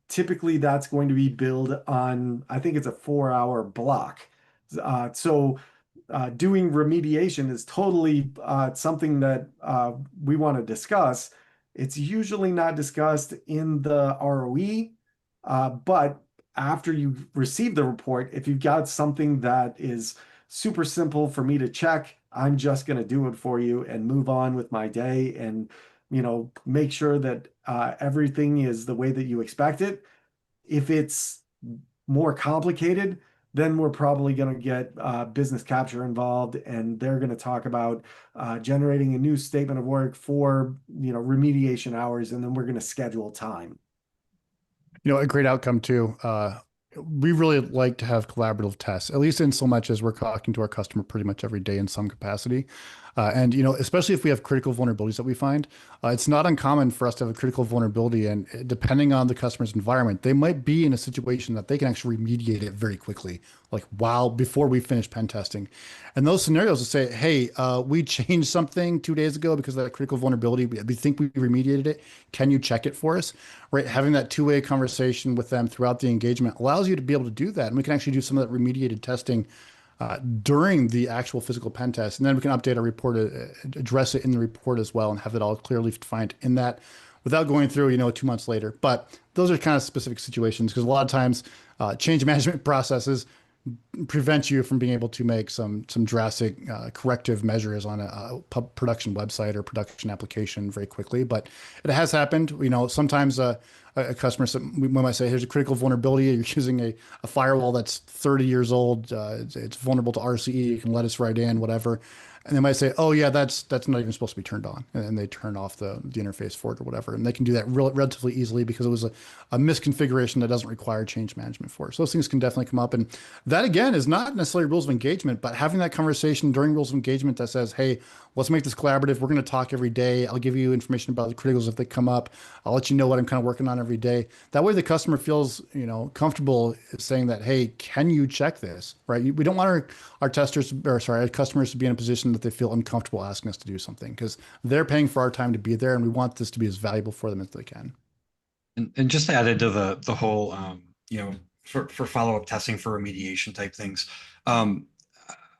typically that's going to be billed on, I think it's a 4 hour block. So doing remediation is totally something that we want to discuss. It's usually not discussed in the ROE, but after you receive the report, if you've got something that is super simple for me to check, I'm just going to do it for you and move on with my day and, make sure that everything is the way that you expect it. If it's more complicated, then we're probably going to get business capture involved, and they're going to talk about generating a new statement of work for remediation hours, and then we're going to schedule time. A great outcome too. We really like to have collaborative tests, at least in so much as we're talking to our customer pretty much every day in some capacity. And especially if we have critical vulnerabilities that we find, it's not uncommon for us to have a critical vulnerability. And depending on the customer's environment, they might be in a situation that they can actually remediate it very quickly, like before we finish pen testing. And those scenarios will say, hey, we changed something 2 days ago because of that critical vulnerability. We think we remediated it. Can you check it for us? Right. Having that two-way conversation with them throughout the engagement allows you to be able to do that. And we can actually do some of that remediated testing during the actual physical pen test. And then we can update our report, address it in the report as well, and have it all clearly defined in that without going through, 2 months later. But those are kind of specific situations because a lot of times change management processes prevent you from being able to make some drastic corrective measures on a production website or production application very quickly. But it has happened. Sometimes a customer, we might say, here's a critical vulnerability. You're using a firewall that's 30 years old. It's vulnerable to RCE. You can let us right in, whatever. And they might say, oh yeah, that's not even supposed to be turned on. And they turn off the interface for it or whatever. And they can do that relatively easily because it was a misconfiguration that doesn't require change management for it. So those things can definitely come up. And that again is not necessarily rules of engagement, but having that conversation during rules of engagement that says, hey, let's make this collaborative. We're going to talk every day. I'll give you information about the criticals if they come up. I'll let you know what I'm kind of working on every day. That way the customer feels, comfortable saying that, hey, can you check this? Right? We don't want our customers to be in a position that they feel uncomfortable asking us to do something because they're paying for our time to be there, and we want this to be as valuable for them as they can. And just to add into the whole, for follow-up testing for remediation type things,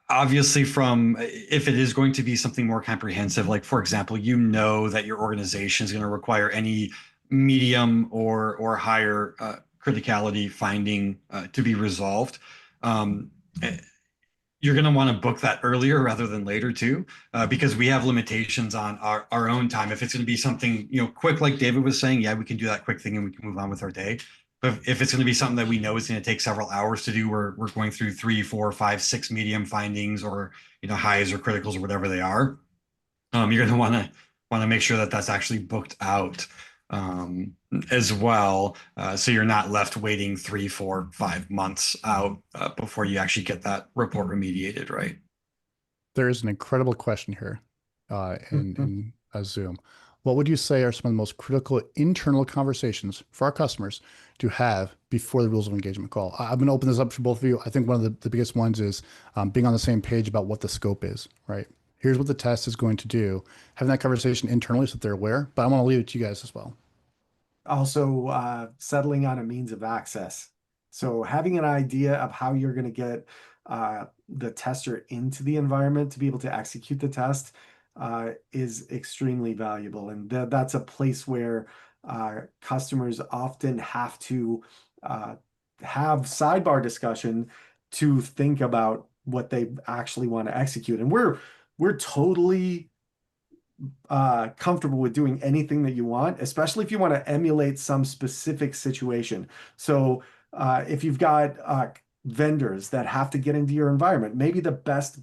obviously if it is going to be something more comprehensive, like for example, that your organization is going to require any medium or higher criticality finding to be resolved. You're going to want to book that earlier rather than later too, because we have limitations on our own time. If it's going to be something, quick, like David was saying, yeah, we can do that quick thing and we can move on with our day. But if it's going to be something that we know is going to take several hours to do, we're going through 3, 4, 5, 6 medium findings or, highs or criticals or whatever they are. You're going to want to make sure that that's actually booked out as well. So you're not left waiting 3, 4, 5 months out before you actually get that report remediated, right? There is an incredible question here in Zoom. What would you say are some of the most critical internal conversations for our customers to have before the rules of engagement call? I'm going to open this up for both of you. I think one of the biggest ones is being on the same page about what the scope is, right? Here's what the test is going to do. Having that conversation internally so that they're aware, but I want to leave it to you guys as well. Also, settling on a means of access. So having an idea of how you're going to get the tester into the environment to be able to execute the test is extremely valuable. And that's a place where customers often have to have sidebar discussion to think about what they actually want to execute. And we're totally comfortable with doing anything that you want, especially if you want to emulate some specific situation. So if you've got vendors that have to get into your environment. Maybe the best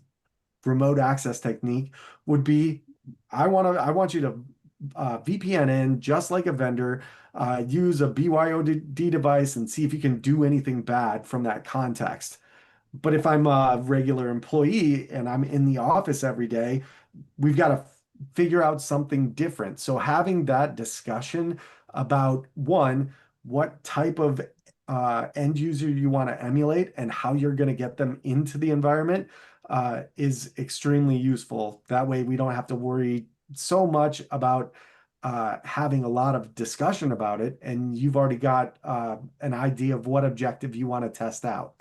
remote access technique would be, I want you to VPN in just like a vendor, use a BYOD device and see if you can do anything bad from that context. But if I'm a regular employee and I'm in the office every day, we've got to figure out something different. So having that discussion about, one, what type of end user you want to emulate and how you're going to get them into the environment is extremely useful. That way we don't have to worry so much about having a lot of discussion about it, and you've already got an idea of what objective you want to test out.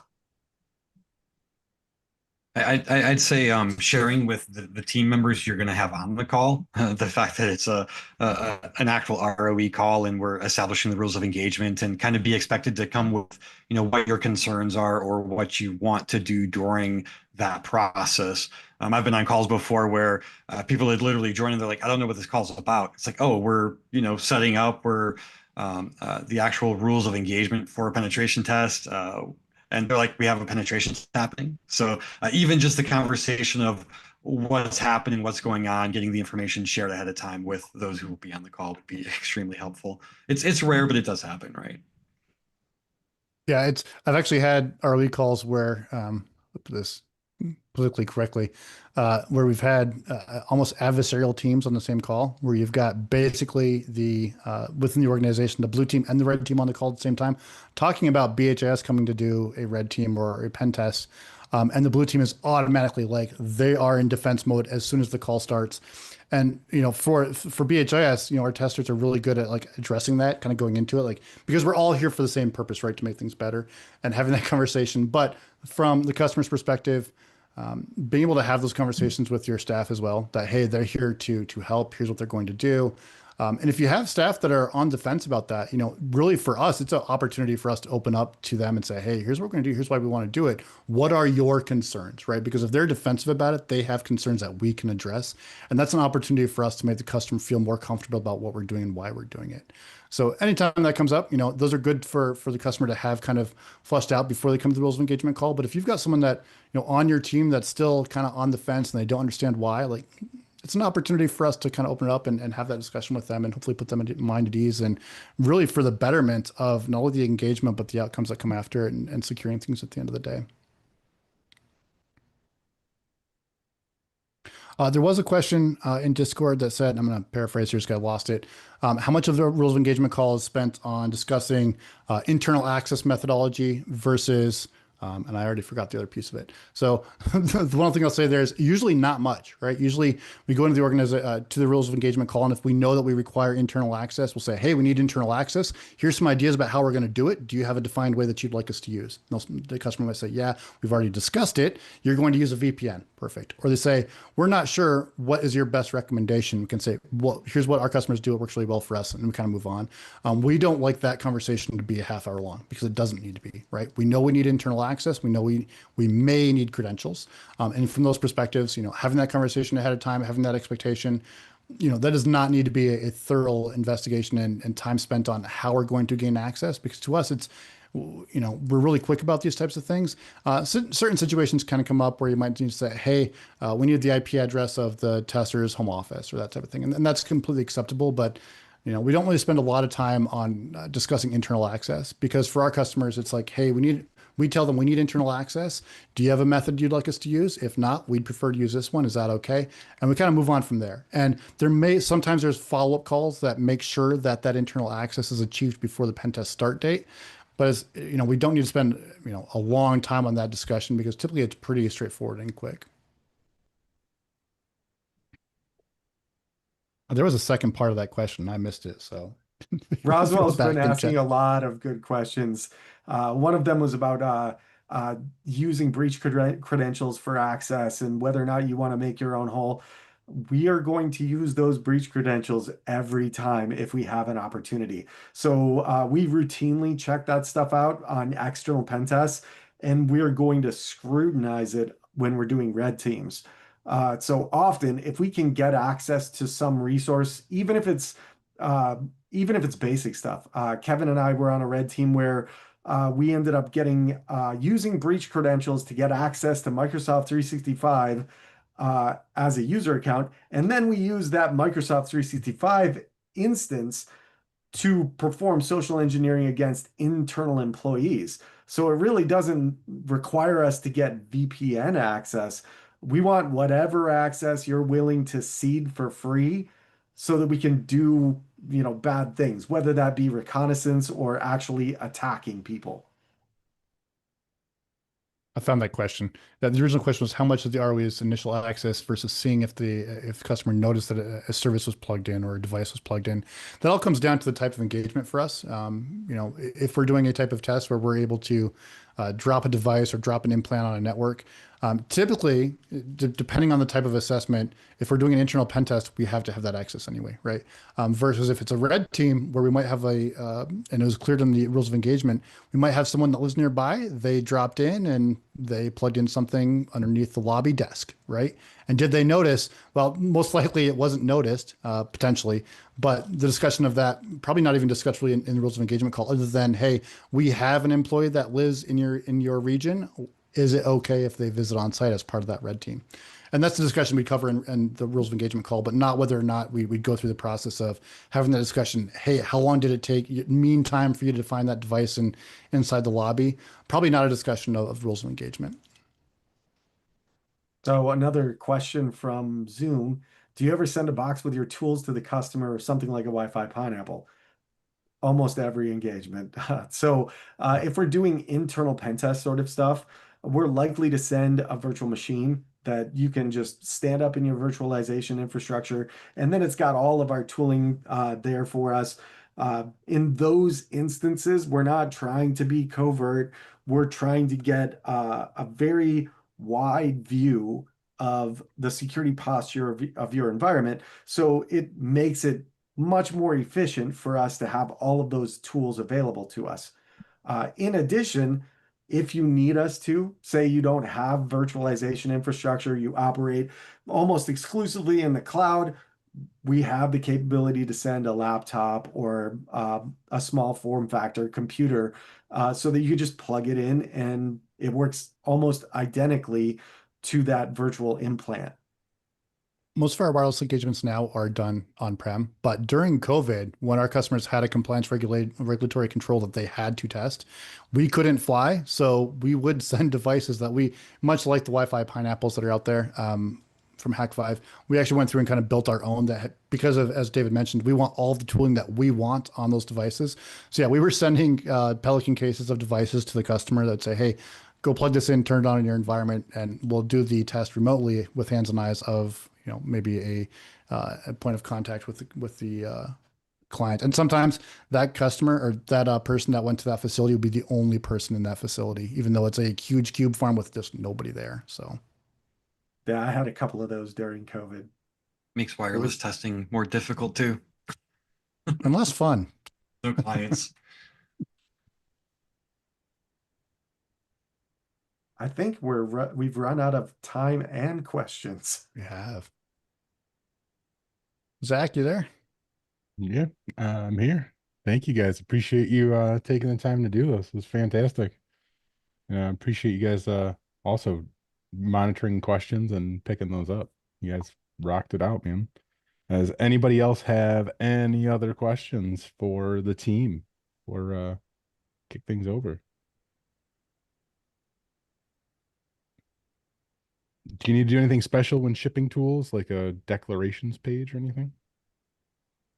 I'd say sharing with the team members you're going to have on the call, the fact that it's an actual ROE call and we're establishing the rules of engagement, and kind of be expected to come with, what your concerns are or what you want to do during that process. I've been on calls before where people had literally joined and they're like, I don't know what this call's about. It's like, oh, we're setting up, the actual rules of engagement for a penetration test. And they're like, we have a penetration happening. So even just the conversation of what's happening, what's going on, getting the information shared ahead of time with those who will be on the call would be extremely helpful. It's rare, but it does happen, right? Yeah, I've actually had ROE calls where this politically correctly, where we've had almost adversarial teams on the same call, where you've got basically the within the organization, the blue team and the red team on the call at the same time, talking about BHIS coming to do a red team or a pen test. And the blue team is automatically like they are in defense mode as soon as the call starts. And for BHIS, our testers are really good at like addressing that, kind of going into it, like, because we're all here for the same purpose, right? To make things better and having that conversation. But from the customer's perspective, being able to have those conversations with your staff as well, that, hey, they're here to help. Here's what they're going to do. And if you have staff that are on defense about that, really for us, it's an opportunity for us to open up to them and say, hey, here's what we're going to do. Here's why we want to do it. What are your concerns, right? Because if they're defensive about it, they have concerns that we can address. And that's an opportunity for us to make the customer feel more comfortable about what we're doing and why we're doing it. So anytime that comes up, those are good for the customer to have kind of flushed out before they come to the rules of engagement call. But if you've got someone that, on your team that's still kind of on the fence and they don't understand why, like, it's an opportunity for us to kind of open it up and have that discussion with them and hopefully put them in mind at ease, and really for the betterment of not only the engagement, but the outcomes that come after it, and securing things at the end of the day. There was a question in Discord that said, I'm going to paraphrase here, just got lost it. How much of the rules of engagement call is spent on discussing internal access methodology versus and I already forgot the other piece of it. So the one thing I'll say there is usually not much, right? Usually we go into the to the rules of engagement call, and if we know that we require internal access, we'll say, hey, we need internal access. Here's some ideas about how we're going to do it. Do you have a defined way that you'd like us to use? And the customer might say, yeah, we've already discussed it. You're going to use a VPN. Perfect. Or they say, we're not sure. What is your best recommendation? We can say, well, here's what our customers do. It works really well for us. And we kind of move on. We don't like that conversation to be a half hour long, because it doesn't need to be, right? We know we need internal access. We know we may need credentials. And from those perspectives, having that conversation ahead of time, having that expectation, that does not need to be a thorough investigation and time spent on how we're going to gain access, because to us, it's, we're really quick about these types of things. Certain situations kind of come up where you might need to say, hey, we need the IP address of the tester's home office, or that type of thing. And that's completely acceptable. But we don't really spend a lot of time on discussing internal access, because for our customers, it's like, hey, we tell them we need internal access. Do you have a method you'd like us to use? If not, we'd prefer to use this one. Is that okay? And we kind of move on from there. And sometimes there's follow-up calls that make sure that internal access is achieved before the pen test start date. But as we don't need to spend a long time on that discussion, because typically it's pretty straightforward and quick. There was a second part of that question. I missed it. So Roswell's been asking a lot of good questions. One of them was about using breach credentials for access and whether or not you want to make your own hole. We are going to use those breach credentials every time if we have an opportunity. So we routinely check that stuff out on external pen tests, and we're going to scrutinize it when we're doing red teams. So often, if we can get access to some resource, even if it's basic stuff. Kevin and I were on a red team where we ended up getting using breach credentials to get access to Microsoft 365 as a user account. And then we used that Microsoft 365 instance to perform social engineering against internal employees. So it really doesn't require us to get VPN access. We want whatever access you're willing to cede for free so that we can do, bad things, whether that be reconnaissance or actually attacking people. I found that question. That the original question was how much of the ROE is initial access versus seeing if the customer noticed that a service was plugged in or a device was plugged in. That all comes down to the type of engagement for us. If we're doing a type of test where we're able to drop a device or drop an implant on a network, typically, depending on the type of assessment, if we're doing an internal pen test, we have to have that access anyway, right? Versus if it's a red team where we might have and it was cleared in the rules of engagement, we might have someone that lives nearby, they dropped in and they plugged in something underneath the lobby desk, right? And did they notice? Well, most likely it wasn't noticed, potentially, but the discussion of that, probably not even discussed really in the rules of engagement call, other than, hey, we have an employee that lives in your region. Is it okay if they visit on site as part of that red team? And that's the discussion we cover in the rules of engagement call, but not whether or not we'd go through the process of having the discussion. Hey, how long did it take mean time for you to find that device inside the lobby? Probably not a discussion of rules of engagement. So another question from Zoom. Do you ever send a box with your tools to the customer or something like a Wi-Fi pineapple? Almost every engagement. So if we're doing internal pen test sort of stuff, we're likely to send a virtual machine that you can just stand up in your virtualization infrastructure, and then it's got all of our tooling there for us. In those instances, we're not trying to be covert. We're trying to get a very wide view of the security posture of your environment. So it makes it much more efficient for us to have all of those tools available to us. In addition, if you need us to, say you don't have virtualization infrastructure, you operate almost exclusively in the cloud, we have the capability to send a laptop or a small form factor computer so that you can just plug it in and it works almost identically to that virtual implant. Most of our wireless engagements now are done on-prem, but during COVID, when our customers had a compliance regulatory control that they had to test, we couldn't fly. So we would send devices that much like the Wi-Fi pineapples that are out there from Hack5, we actually went through and kind of built our own because of, as David mentioned, we want all of the tooling that we want on those devices. So yeah, we were sending Pelican cases of devices to the customer that say, hey, go plug this in, turn it on in your environment, and we'll do the test remotely with hands and eyes of maybe a point of contact with the client. And sometimes that customer or that person that went to that facility would be the only person in that facility, even though it's a huge cube farm with just nobody there. So yeah, I had a couple of those during COVID. Makes wireless testing more difficult too. And less fun. No clients. I think we've run out of time and questions. We have. Zach, you there? Yeah, I'm here. Thank you guys. Appreciate you taking the time to do this. It was fantastic. Appreciate you guys also monitoring questions and picking those up. You guys rocked it out, man. Does anybody else have any other questions for the team or kick things over? Do you need to do anything special when shipping tools, like a declarations page or anything?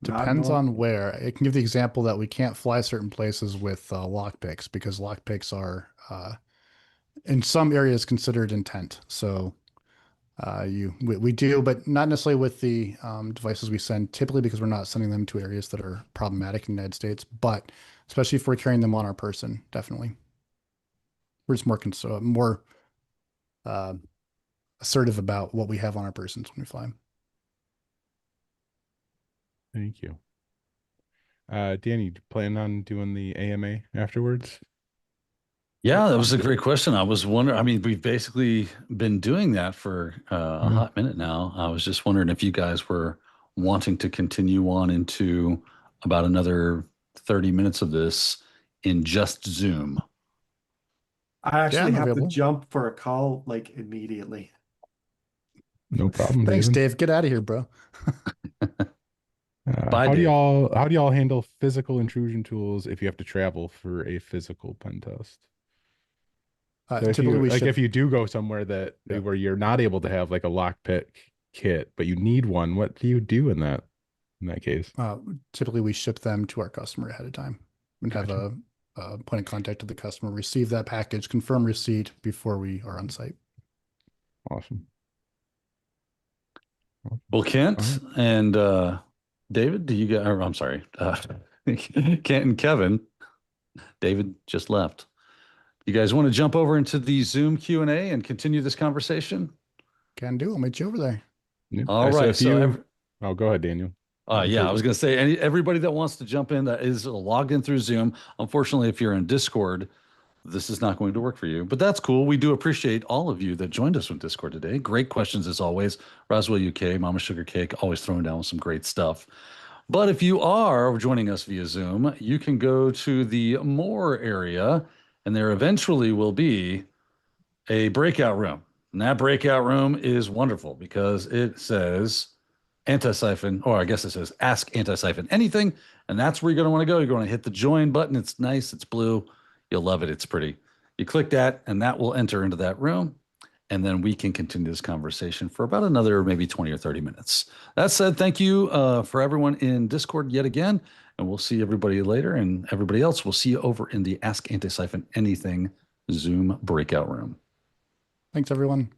Depends on where. I can give the example that we can't fly certain places with lockpicks because lockpicks are in some areas considered intent. So we do, but not necessarily with the devices we send, typically because we're not sending them to areas that are problematic in the United States, but especially if we're carrying them on our person, definitely. We're just more assertive about what we have on our persons when we fly. Thank you. Danny, you plan on doing the AMA afterwards? Yeah, that was a great question. I was wondering, I mean, we've basically been doing that for a hot minute now. I was just wondering if you guys were wanting to continue on into about another 30 minutes of this in just Zoom? I actually I'm have to available. jump for a call like immediately. No problem, Thanks, David. Dave. Get out of here, bro. Bye, How do Dave. y'all handle physical intrusion tools if you have to travel for a physical pen test? So if Typically, you we like, ship. if you do go somewhere that Yeah. where you're not able to have like a lockpick kit, but you need one, what do you do in that case? Typically, we ship them to our customer ahead of time and have Gotcha. a point of contact to the customer, receive that package, confirm receipt before we are on site. Awesome. Well, Kent All right. and David, do you get, or I'm sorry, Kent and Kevin, David just left. You guys want to jump over into the Zoom Q&A and continue this conversation? Can do. I'll meet you over there. Yeah. All So right. if you, oh, go ahead, Daniel. Yeah, I was going to say, everybody that wants to jump in that is logged in through Zoom. Unfortunately, if you're in Discord, this is not going to work for you, but that's cool. We do appreciate all of you that joined us with Discord today. Great questions as always. Roswell UK, Mama Sugar Cake, always throwing down some great stuff. But if you are joining us via Zoom, you can go to the More area, and there eventually will be a breakout room. And that breakout room is wonderful because it says Antisyphon, or I guess it says Ask Antisyphon Anything. And that's where you're going to want to go. You're going to hit the join button. It's nice. It's blue. You'll love it. It's pretty. You click that, and that will enter into that room. And then we can continue this conversation for about another maybe 20 or 30 minutes. That said, thank you for everyone in Discord yet again. And we'll see everybody later. And everybody else, we'll see you over in the Ask Antisyphon Anything Zoom breakout room. Thanks, everyone.